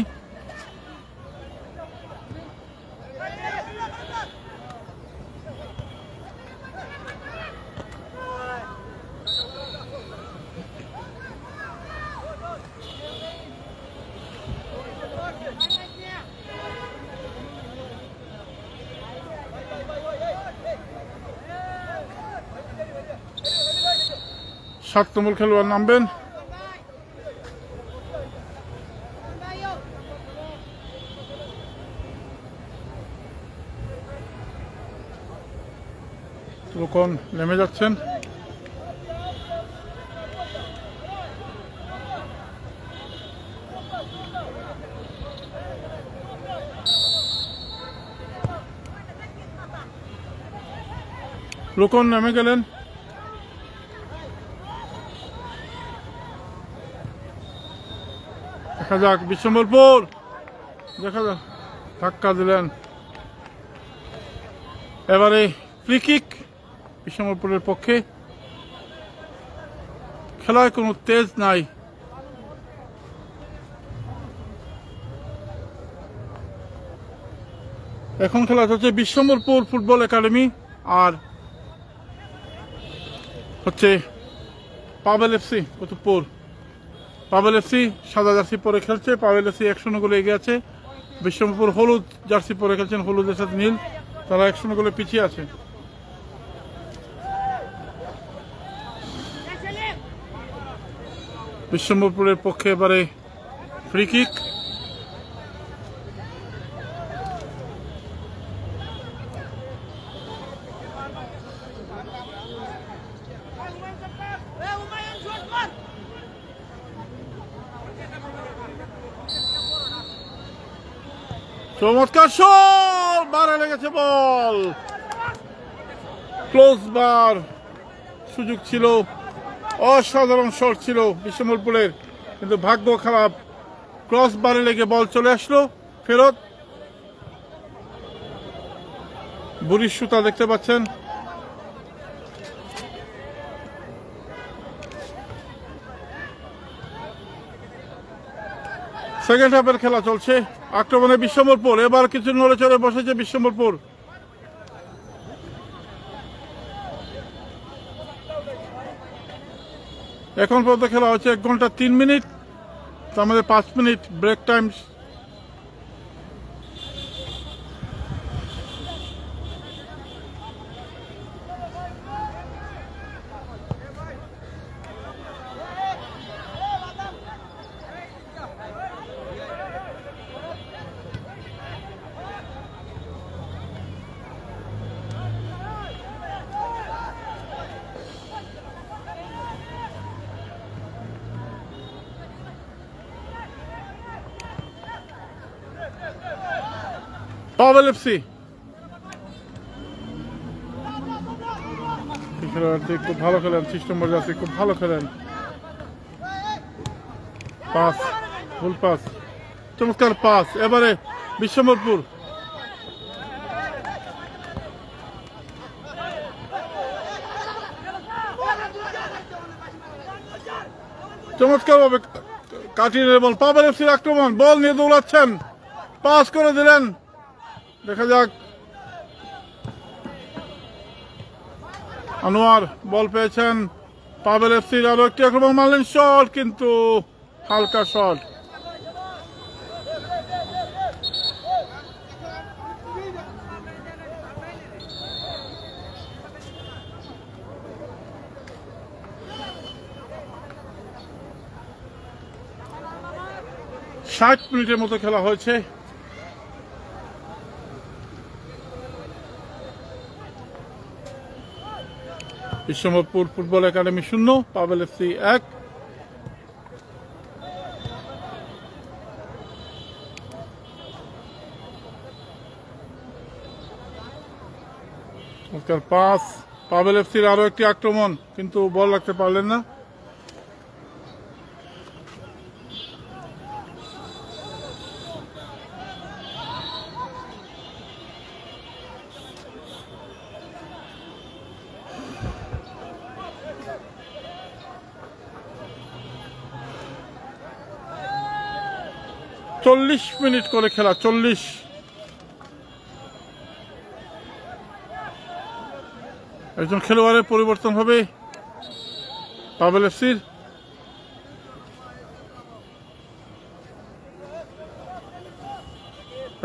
সাত নম্বর খেলোয়াড় নামবেন। রুকন নেমে যাচ্ছেন। রুকন নেমে গেলেন। দেখা যাক বিশ্বম্বরপুর, দেখা যাক, ধাক্কা দিলেন। এবারে ফ্রি কিক বিশ্বম্বরপুরের পক্ষে। খেলায় কোনো তেজ নাই। এখন খেলা হচ্ছে বিশ্বম্বরপুর ফুটবল একাডেমি আর হচ্ছে পাবেল এফসি কুতুবপুর। পাবেল এফসি সাদা জার্সি পরে খেলছে, পাবেল এফসি 1-0 গোলে এগিয়ে আছে। বিশ্বম্বরপুর হলুদ জার্সি পরে খেলছেন, হলুদের সাথে নীল, তারা 1-0 গোলে পিছিয়ে আছে। বিশ্বম্বরপুরের পক্ষে এবারে ফ্রি কিক। চমৎকার শট, বারে লেগেছে বল, ক্লোজ বার, সুযোগ ছিল, অসাধারণ শট ছিল বিশ্বম্বরপুরের, কিন্তু ভাগ্য খারাপ, ক্রস বারে লেগে বল চলে আসলো ফেরত। বুড়ির সুতা দেখতে পাচ্ছেন। সেকেন্ড হাফের খেলা চলছে, আক্রমণে বিশ্বম্বরপুর, এবার কিছু নড়ে চড়ে বসেছে বিশ্বম্বরপুর। এখন পর্যন্ত খেলা হচ্ছে 1 ঘন্টা 3 মিনিট, তার মধ্যে 5 minute break time. Pabel FC খেলোয়াড়টি খুব ভালো খেলেন, 30 নম্বর জার্সি খুব ভালো খেলেন। পাস, ফুল পাস, চমৎকার পাস। এবারে বিশ্বম্বরপুর, চমৎকার ভাবে কাটিয়ে বল, পাবেল এফসির আক্রমণ, বল নিয়ে দৌড়াচ্ছেন, পাস করে দিলেন, দেখা যাক। আনোয়ার বল পেয়েছেন, পাবেল এফসির আরো একটি আক্রমণ মারলেন, শট কিন্তু হালকা শট। ষাট মিনিটের মতো খেলা হয়েছে। Bishwambharpur football academy 0, Pabel FC 1। Pass, Pabel এফসির আরো একটি আক্রমণ, কিন্তু বল রাখতে পারলেন না। চল্লিশ মিনিট করে খেলা, 40। একজন খেলোয়াড়ের পরিবর্তন হবে পাবেল এফসির।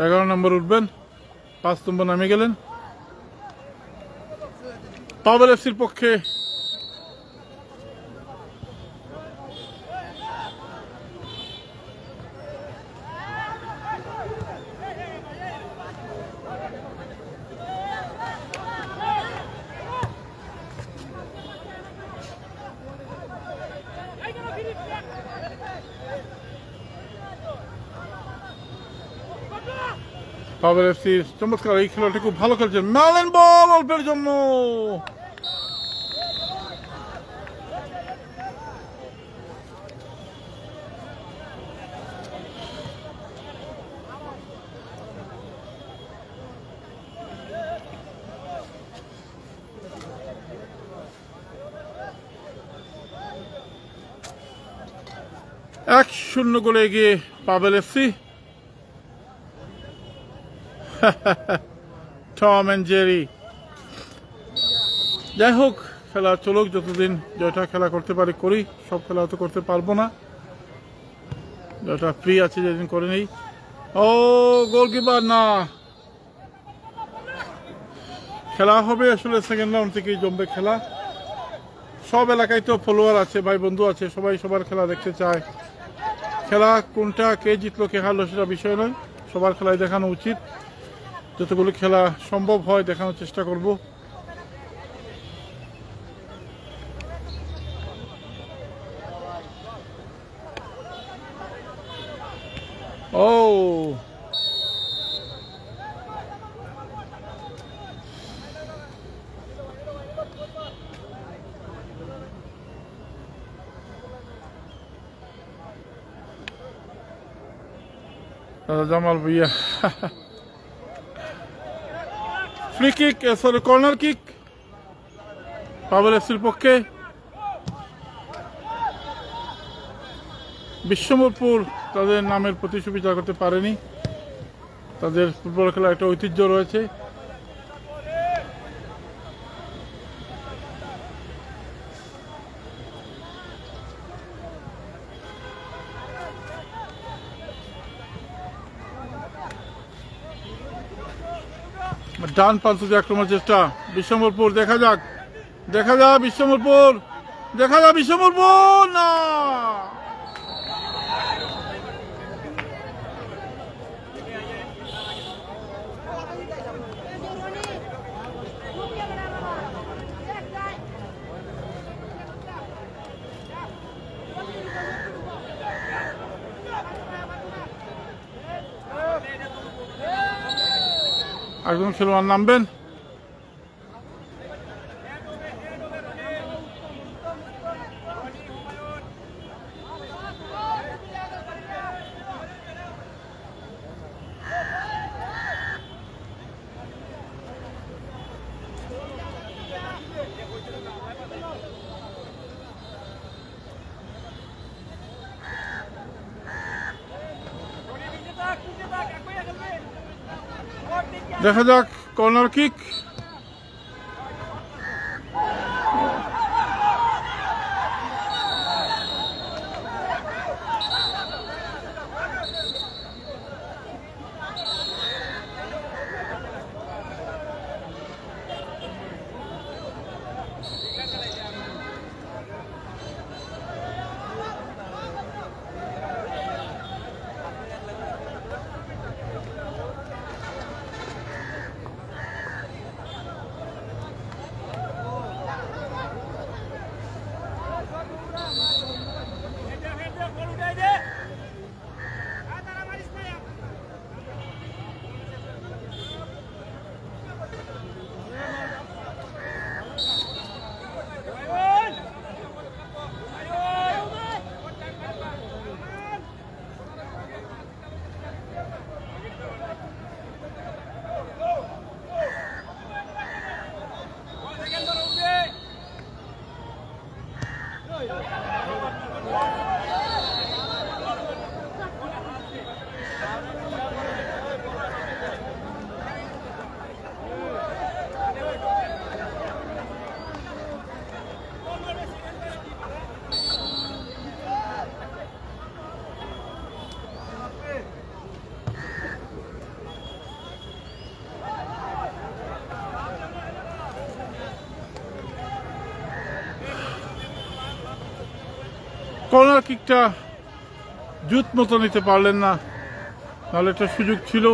এগারো নম্বর উঠবেন, 5 নম্বর নামে গেলেন। পাবেল এফসির পক্ষে পাবেল এফসি চমৎকার, এই খেলাটি খুব ভালো খেলছেন, মারলেন বল অল্পের জন্য। 1-0 গোলে এগিয়ে Pabel FC. Tom and Jerry. যাই হোক, খেলা চলুক, যতদিন যেটা খেলা করতে পারি করি। সব খেলা তো করতে পারবো না, যেটা ফ্রি আছে যেদিন করে নেই। ও গোলকিপার না, খেলা হবে আসলে সেকেন্ড রাউন্ড থেকেই জমবে খেলা। সব এলাকায় তো ফলোয়ার আছে, ভাই বন্ধু আছে, সবাই সবার খেলা দেখতে চায়। খেলা কোনটা, কে জিতলো কে হারলো সেটা বিষয় নয়, সবার খেলায় দেখানো উচিত। যতগুলো খেলা সম্ভব হয় দেখানোর চেষ্টা করব। ও Jamal Bhuiyan. Free kick, sorry corner kick Pabel এফসির পক্ষে। বিশ্বম্বরপুর তাদের নামের প্রতিশ্রুতি করতে পারেনি, তাদের ফুটবল খেলার একটা ঐতিহ্য রয়েছে। ডান প্রান্ত দিয়ে আক্রমণের চেষ্টা বিশ্বম্বরপুর, দেখা যাক বিশ্বম্বরপুর, বিশ্বম্বরপুর না। একজন খেলোয়াড় নামবেন। দেখা যাক কর্নার কিক। কর্নার কিকটা জুত মতো নিতে পারলেন না, তাহলে একটা সুযোগ ছিল।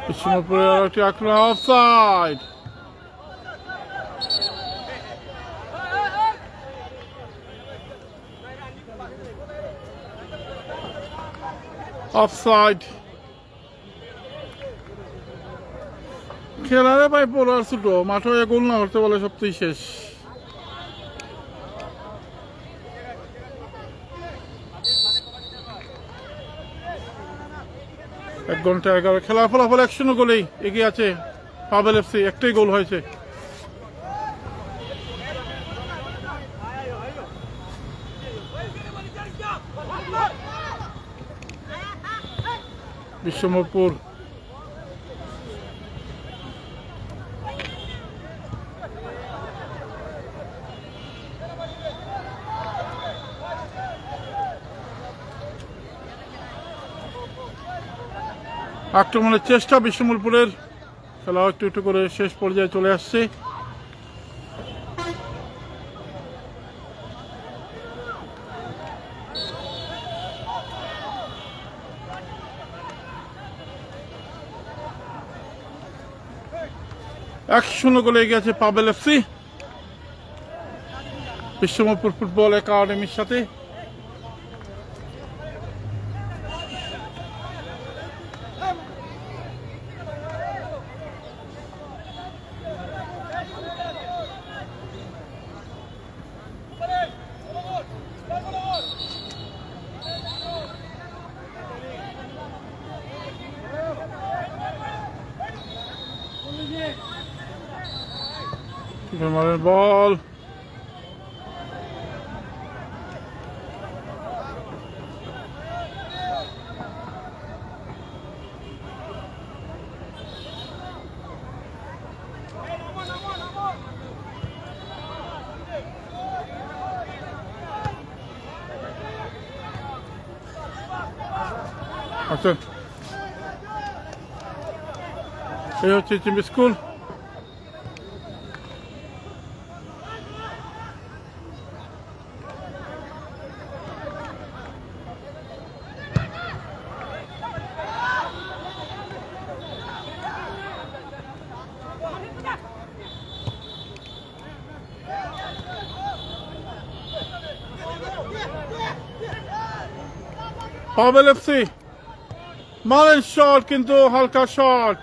বিশ্বম্বরপুরের আরেকটি আক্রমণ, অফসাইড। অফসাইড। খেলারে ভাই পোলার ছোট মাঠে গোল না করতে বলে সবচেয়ে শেষ। এক ঘন্টা 11 খেলার ফলাফল 1-0 গোলেই এগিয়ে আছে পাবেল এফসি। একটাই গোল হয়েছে। বিশ্বম্ভরপুর আক্রমণের চেষ্টা বিশ্বম্ভরপুরের। খেলা একটু একটু করে শেষ পর্যায়ে চলে আসছে। এক 1-0 গোলে এগিয়ে আছে পাবেল এফসি বিশ্বম্ভরপুর ফুটবল একাডেমির সাথে। বল আচ্ছা, এই হচ্ছে চিম্বি স্কুল। পাবেল এফসি মারেন শট, কিন্তু হালকা শট।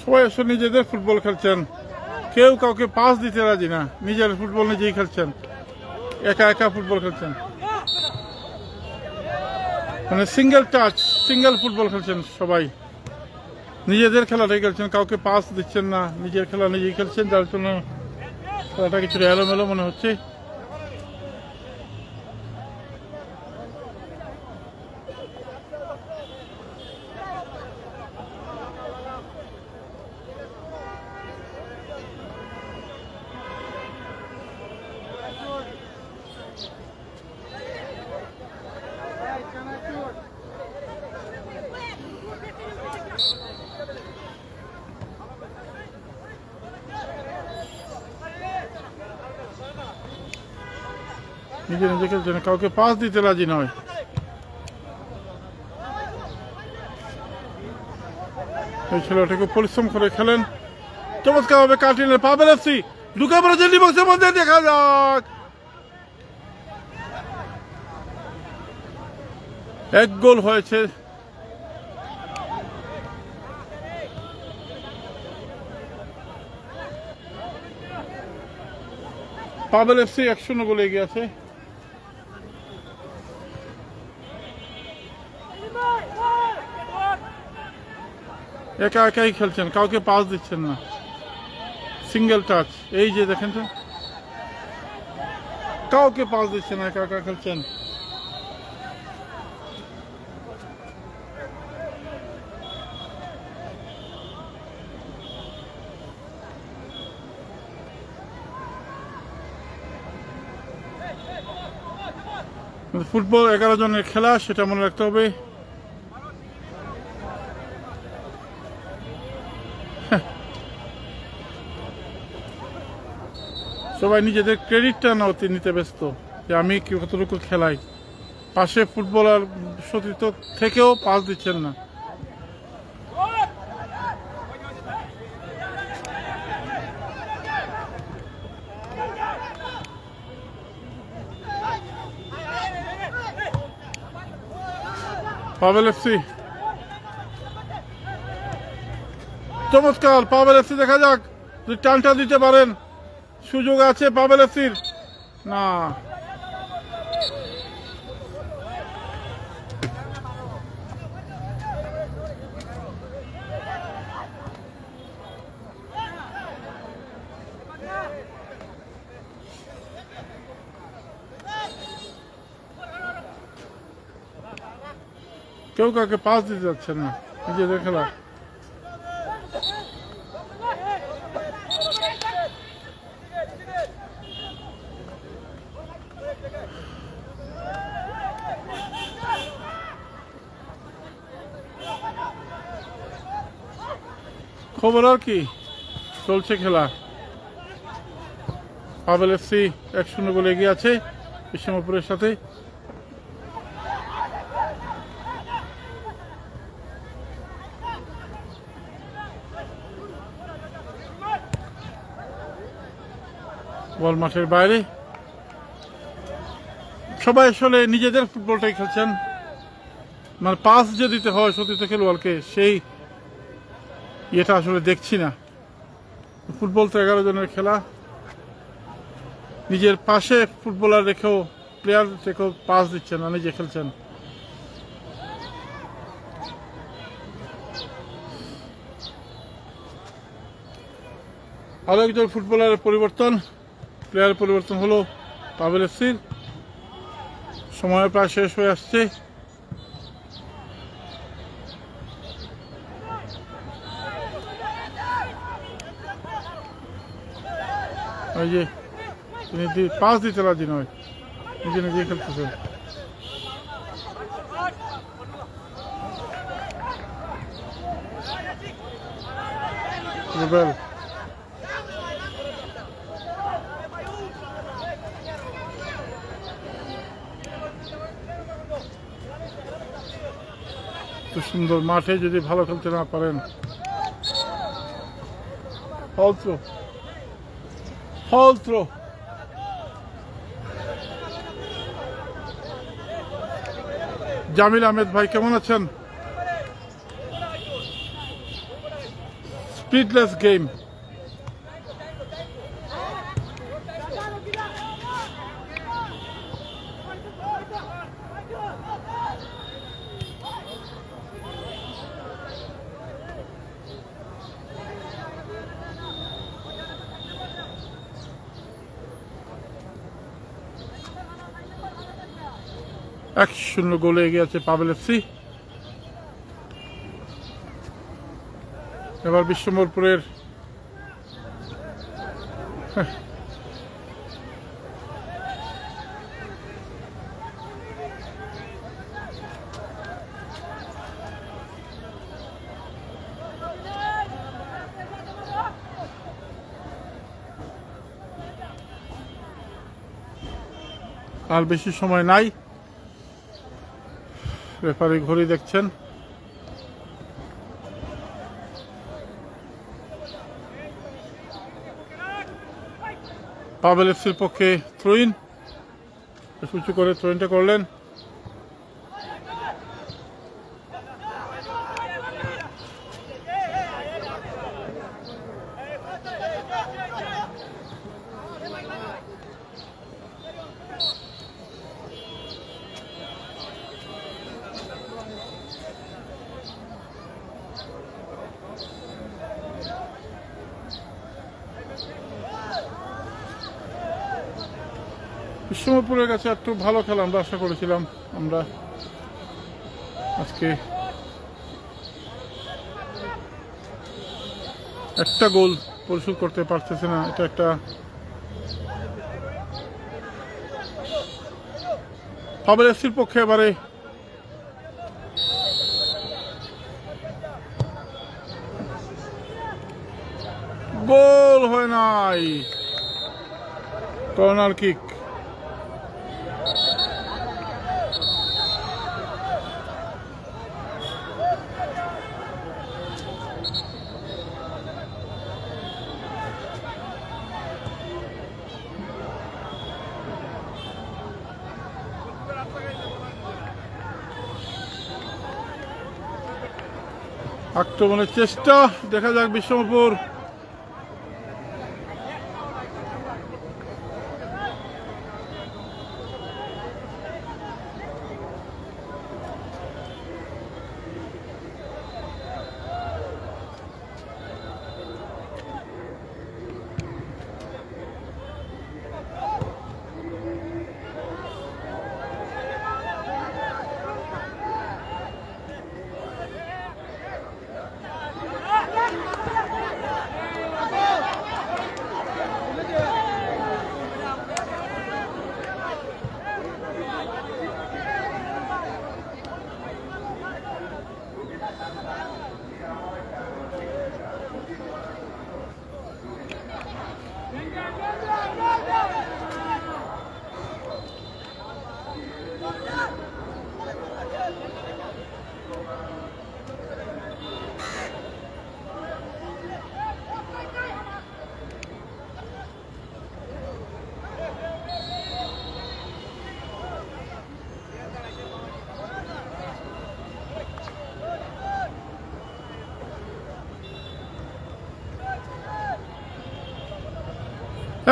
সবাই আসলে নিজেদের ফুটবল খেলছেন, কেউ কাউকে পাস দিতে রাজি না, নিজের ফুটবল নিজেই খেলছেন, একা একা ফুটবল খেলছেন, মানে সিঙ্গেল টাচ সিঙ্গেল ফুটবল খেলছেন সবাই, নিজেদের খেলাটাই খেলছেন, কাউকে পাস দিচ্ছেন না, নিজের খেলা নিজেই খেলছেন, যার জন্য খেলাটা কিছুটা এলোমেলো মনে হচ্ছে। নিজে নিজে খেলছেন, কাউকে পাস দিতে রাজি নয়। এই ছেলেটাকে পরিশ্রম করে খেলেন, চমৎকার ভাবে কাটিয়ে পাবেল এফসি ঢুকে পড়েছে ডিবক্সের মধ্যে, দেখা যাক। এক গোল হয়েছে। পাবেল এফসি 1-0 গোলে এগিয়ে আছে। একা একাই খেলছেন, কাউকে পাস দিচ্ছেন না, সিঙ্গেল টাচ। এই যে দেখেন তো, কাউকে পাস দিচ্ছেন না, একা একা খেলছেন। ফুটবল 11 জনের খেলা, সেটা মনে রাখতে হবে। সবাই নিজেদের ক্রেডিটটা নিতে ব্যস্ত যে আমি কতটুকু খেলাই। পাশে ফুটবলার সতীর্থ থেকেও পাস দিচ্ছেন না। পাবেল এফসি, চমৎকার পাবেল এফসি, দেখা যাক যদি টানটা দিতে পারেন, সুযোগ আছে পাবেল এফসির। না, কেউ কাউকে পাস দিতে যাচ্ছে না, নিজেদের খেলা। খবর আর কি, চলছে খেলা। পাবেল এফসি 1-0 গোলে এগিয়ে আছে বিশ্বমপুরের সাথে। বল মাঠের বাইরে। সবাই আসলে নিজেদের ফুটবলটাই খেলছেন, মানে পাস যে দিতে হয় সতীর্থ খেলোয়াড়কে, সেই এটা আসলে দেখছি না। ফুটবল তো 11 জনের খেলা, নিজের পাশে ফুটবলার রেখেও, প্লেয়ার রেখেও পাস দিচ্ছেন না, নিজে খেলছেন। আরো একজন ফুটবলারের পরিবর্তন, প্লেয়ার পরিবর্তন হলো পাবেল এফসির। সময় প্রায় শেষ হয়ে আসছে। ওই যে তিনি পাস দিতে রাজি নয়, নিজে নিজে খেলতেছেন। রুবেল, সুন্দর মাঠে যদি ভালো খেলতে না পারেন, ফল থ্রো। জামিল আহমেদ ভাই কেমন আছেন? স্পিডলেস গেম। এক 0 গোলে এগিয়ে আছে পাবেল এফসি। এবার বিশ্বম্বরপুরের আর বেশি সময় নাই, রেফারি ঘড়ি দেখছেন। পাবেল এফসির পক্ষে থ্রোইন, উঁচু করে থ্রোইনটা করলেন। বিশ্বমপুরের কাছে একটু ভালো খেলা আমরা আশা করেছিলাম। আমরা আজকে একটা গোল পরিশোধ করতে পারতেছে না, এটা একটা পাবেল এফসির পক্ষে এবারে গোল হয় নাই, কর্নার কিক। আক্রমণের চেষ্টা, দেখা যাক বিশ্বমপুর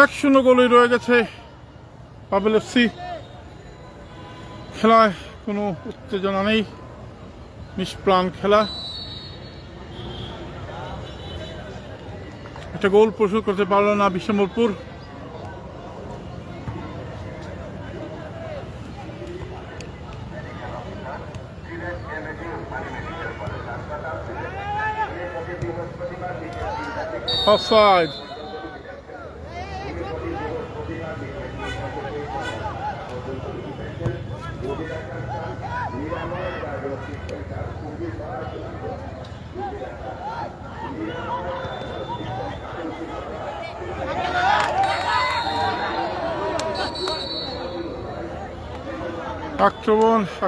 এক শূন্য গোলই রয়ে গেছে পাবেল এফসি। খেলায় কোনো উত্তেজনা নেই, নিষ্প্রাণ খেলা। একটা গোল পরিশোধ করতে পারল না বিশ্বম্বরপুর। অফসাইড।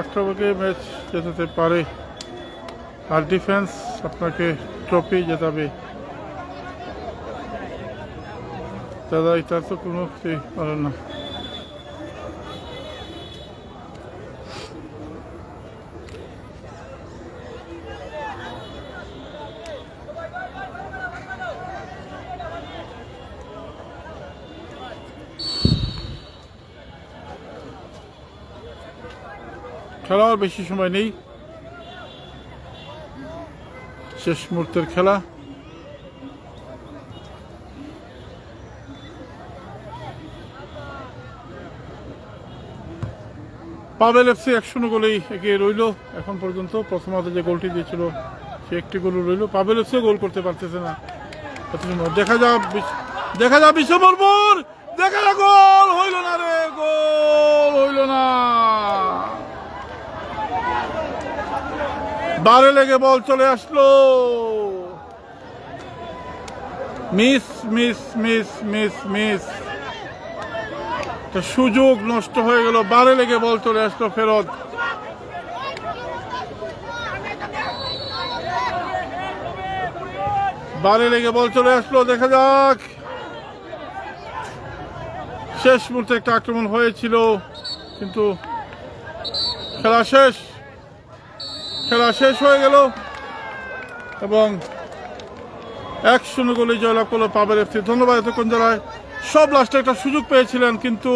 আক্রমণকে ম্যাচ জেতাতে পারে, আর ডিফেন্স আপনাকে ট্রফি জেতাবে। দাদা এটা তো কোনো পারে না। খেলার বেশি সময় নেই, শেষ মুহূর্তের খেলা। পাবেল এফসি 1-0 গোলেই এগিয়ে রইল এখন পর্যন্ত। প্রথমার্ধে যে গোলটি দিয়েছিল সে একটি গোল রইল। পাবেল এফসিও গোল করতে পারতেছে না। দেখা যাক বিশ্বম্বরপুর, দেখা যাক গোল হইল না রে, গোল হইল না। বারে লেগে বল চলে আসলো, miss miss miss miss miss, সুযোগ নষ্ট হয়ে গেল। বারে লেগে বল চলে আসলো ফেরত। বারে লেগে বল চলে আসলো, দেখা যাক। শেষ মুহূর্তে একটা আক্রমণ হয়েছিল, কিন্তু খেলা শেষ হয়ে গেল এবং 1-0 গোলে জয়লাভ করলো পাবেল এফসি। ধন্যবাদ এতক্ষণ যারা সব লাস্টে একটা সুযোগ পেয়েছিলেন, কিন্তু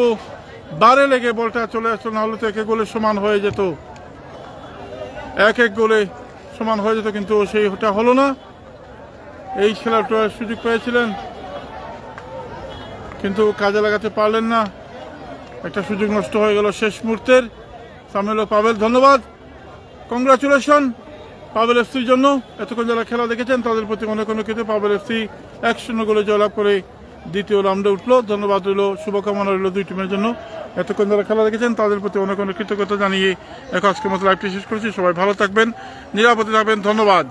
বারে লেগে বলটা চলে আসলো, না হলে তো এক গোলে সমান হয়ে যেত, এক গোলে সমান হয়ে যেত, কিন্তু সেইটা হলো না। এই খেলাটা সুযোগ পেয়েছিলেন কিন্তু কাজে লাগাতে পারলেন না, একটা সুযোগ নষ্ট হয়ে গেল শেষ মুহূর্তের। সামিউল পাবেল, ধন্যবাদ, কংগ্রাচুলেশন পাবেল এফসির জন্য। এতক্ষণ যারা খেলা দেখেছেন তাদের প্রতি অনেক অনেক পাবেল এফসি 1-0 গোলে জয়লাভ করে দ্বিতীয় রাউন্ডে উঠলো। ধন্যবাদ রইল, শুভকামনা রইল দুই টিমের জন্য। এতক্ষণ যারা খেলা দেখেছেন তাদের প্রতি অনেক অনেক কৃতজ্ঞতা জানিয়ে এখন আজকের মতো লাইভটি শেষ করেছি। সবাই ভালো থাকবেন, নিরাপদে থাকবেন। ধন্যবাদ।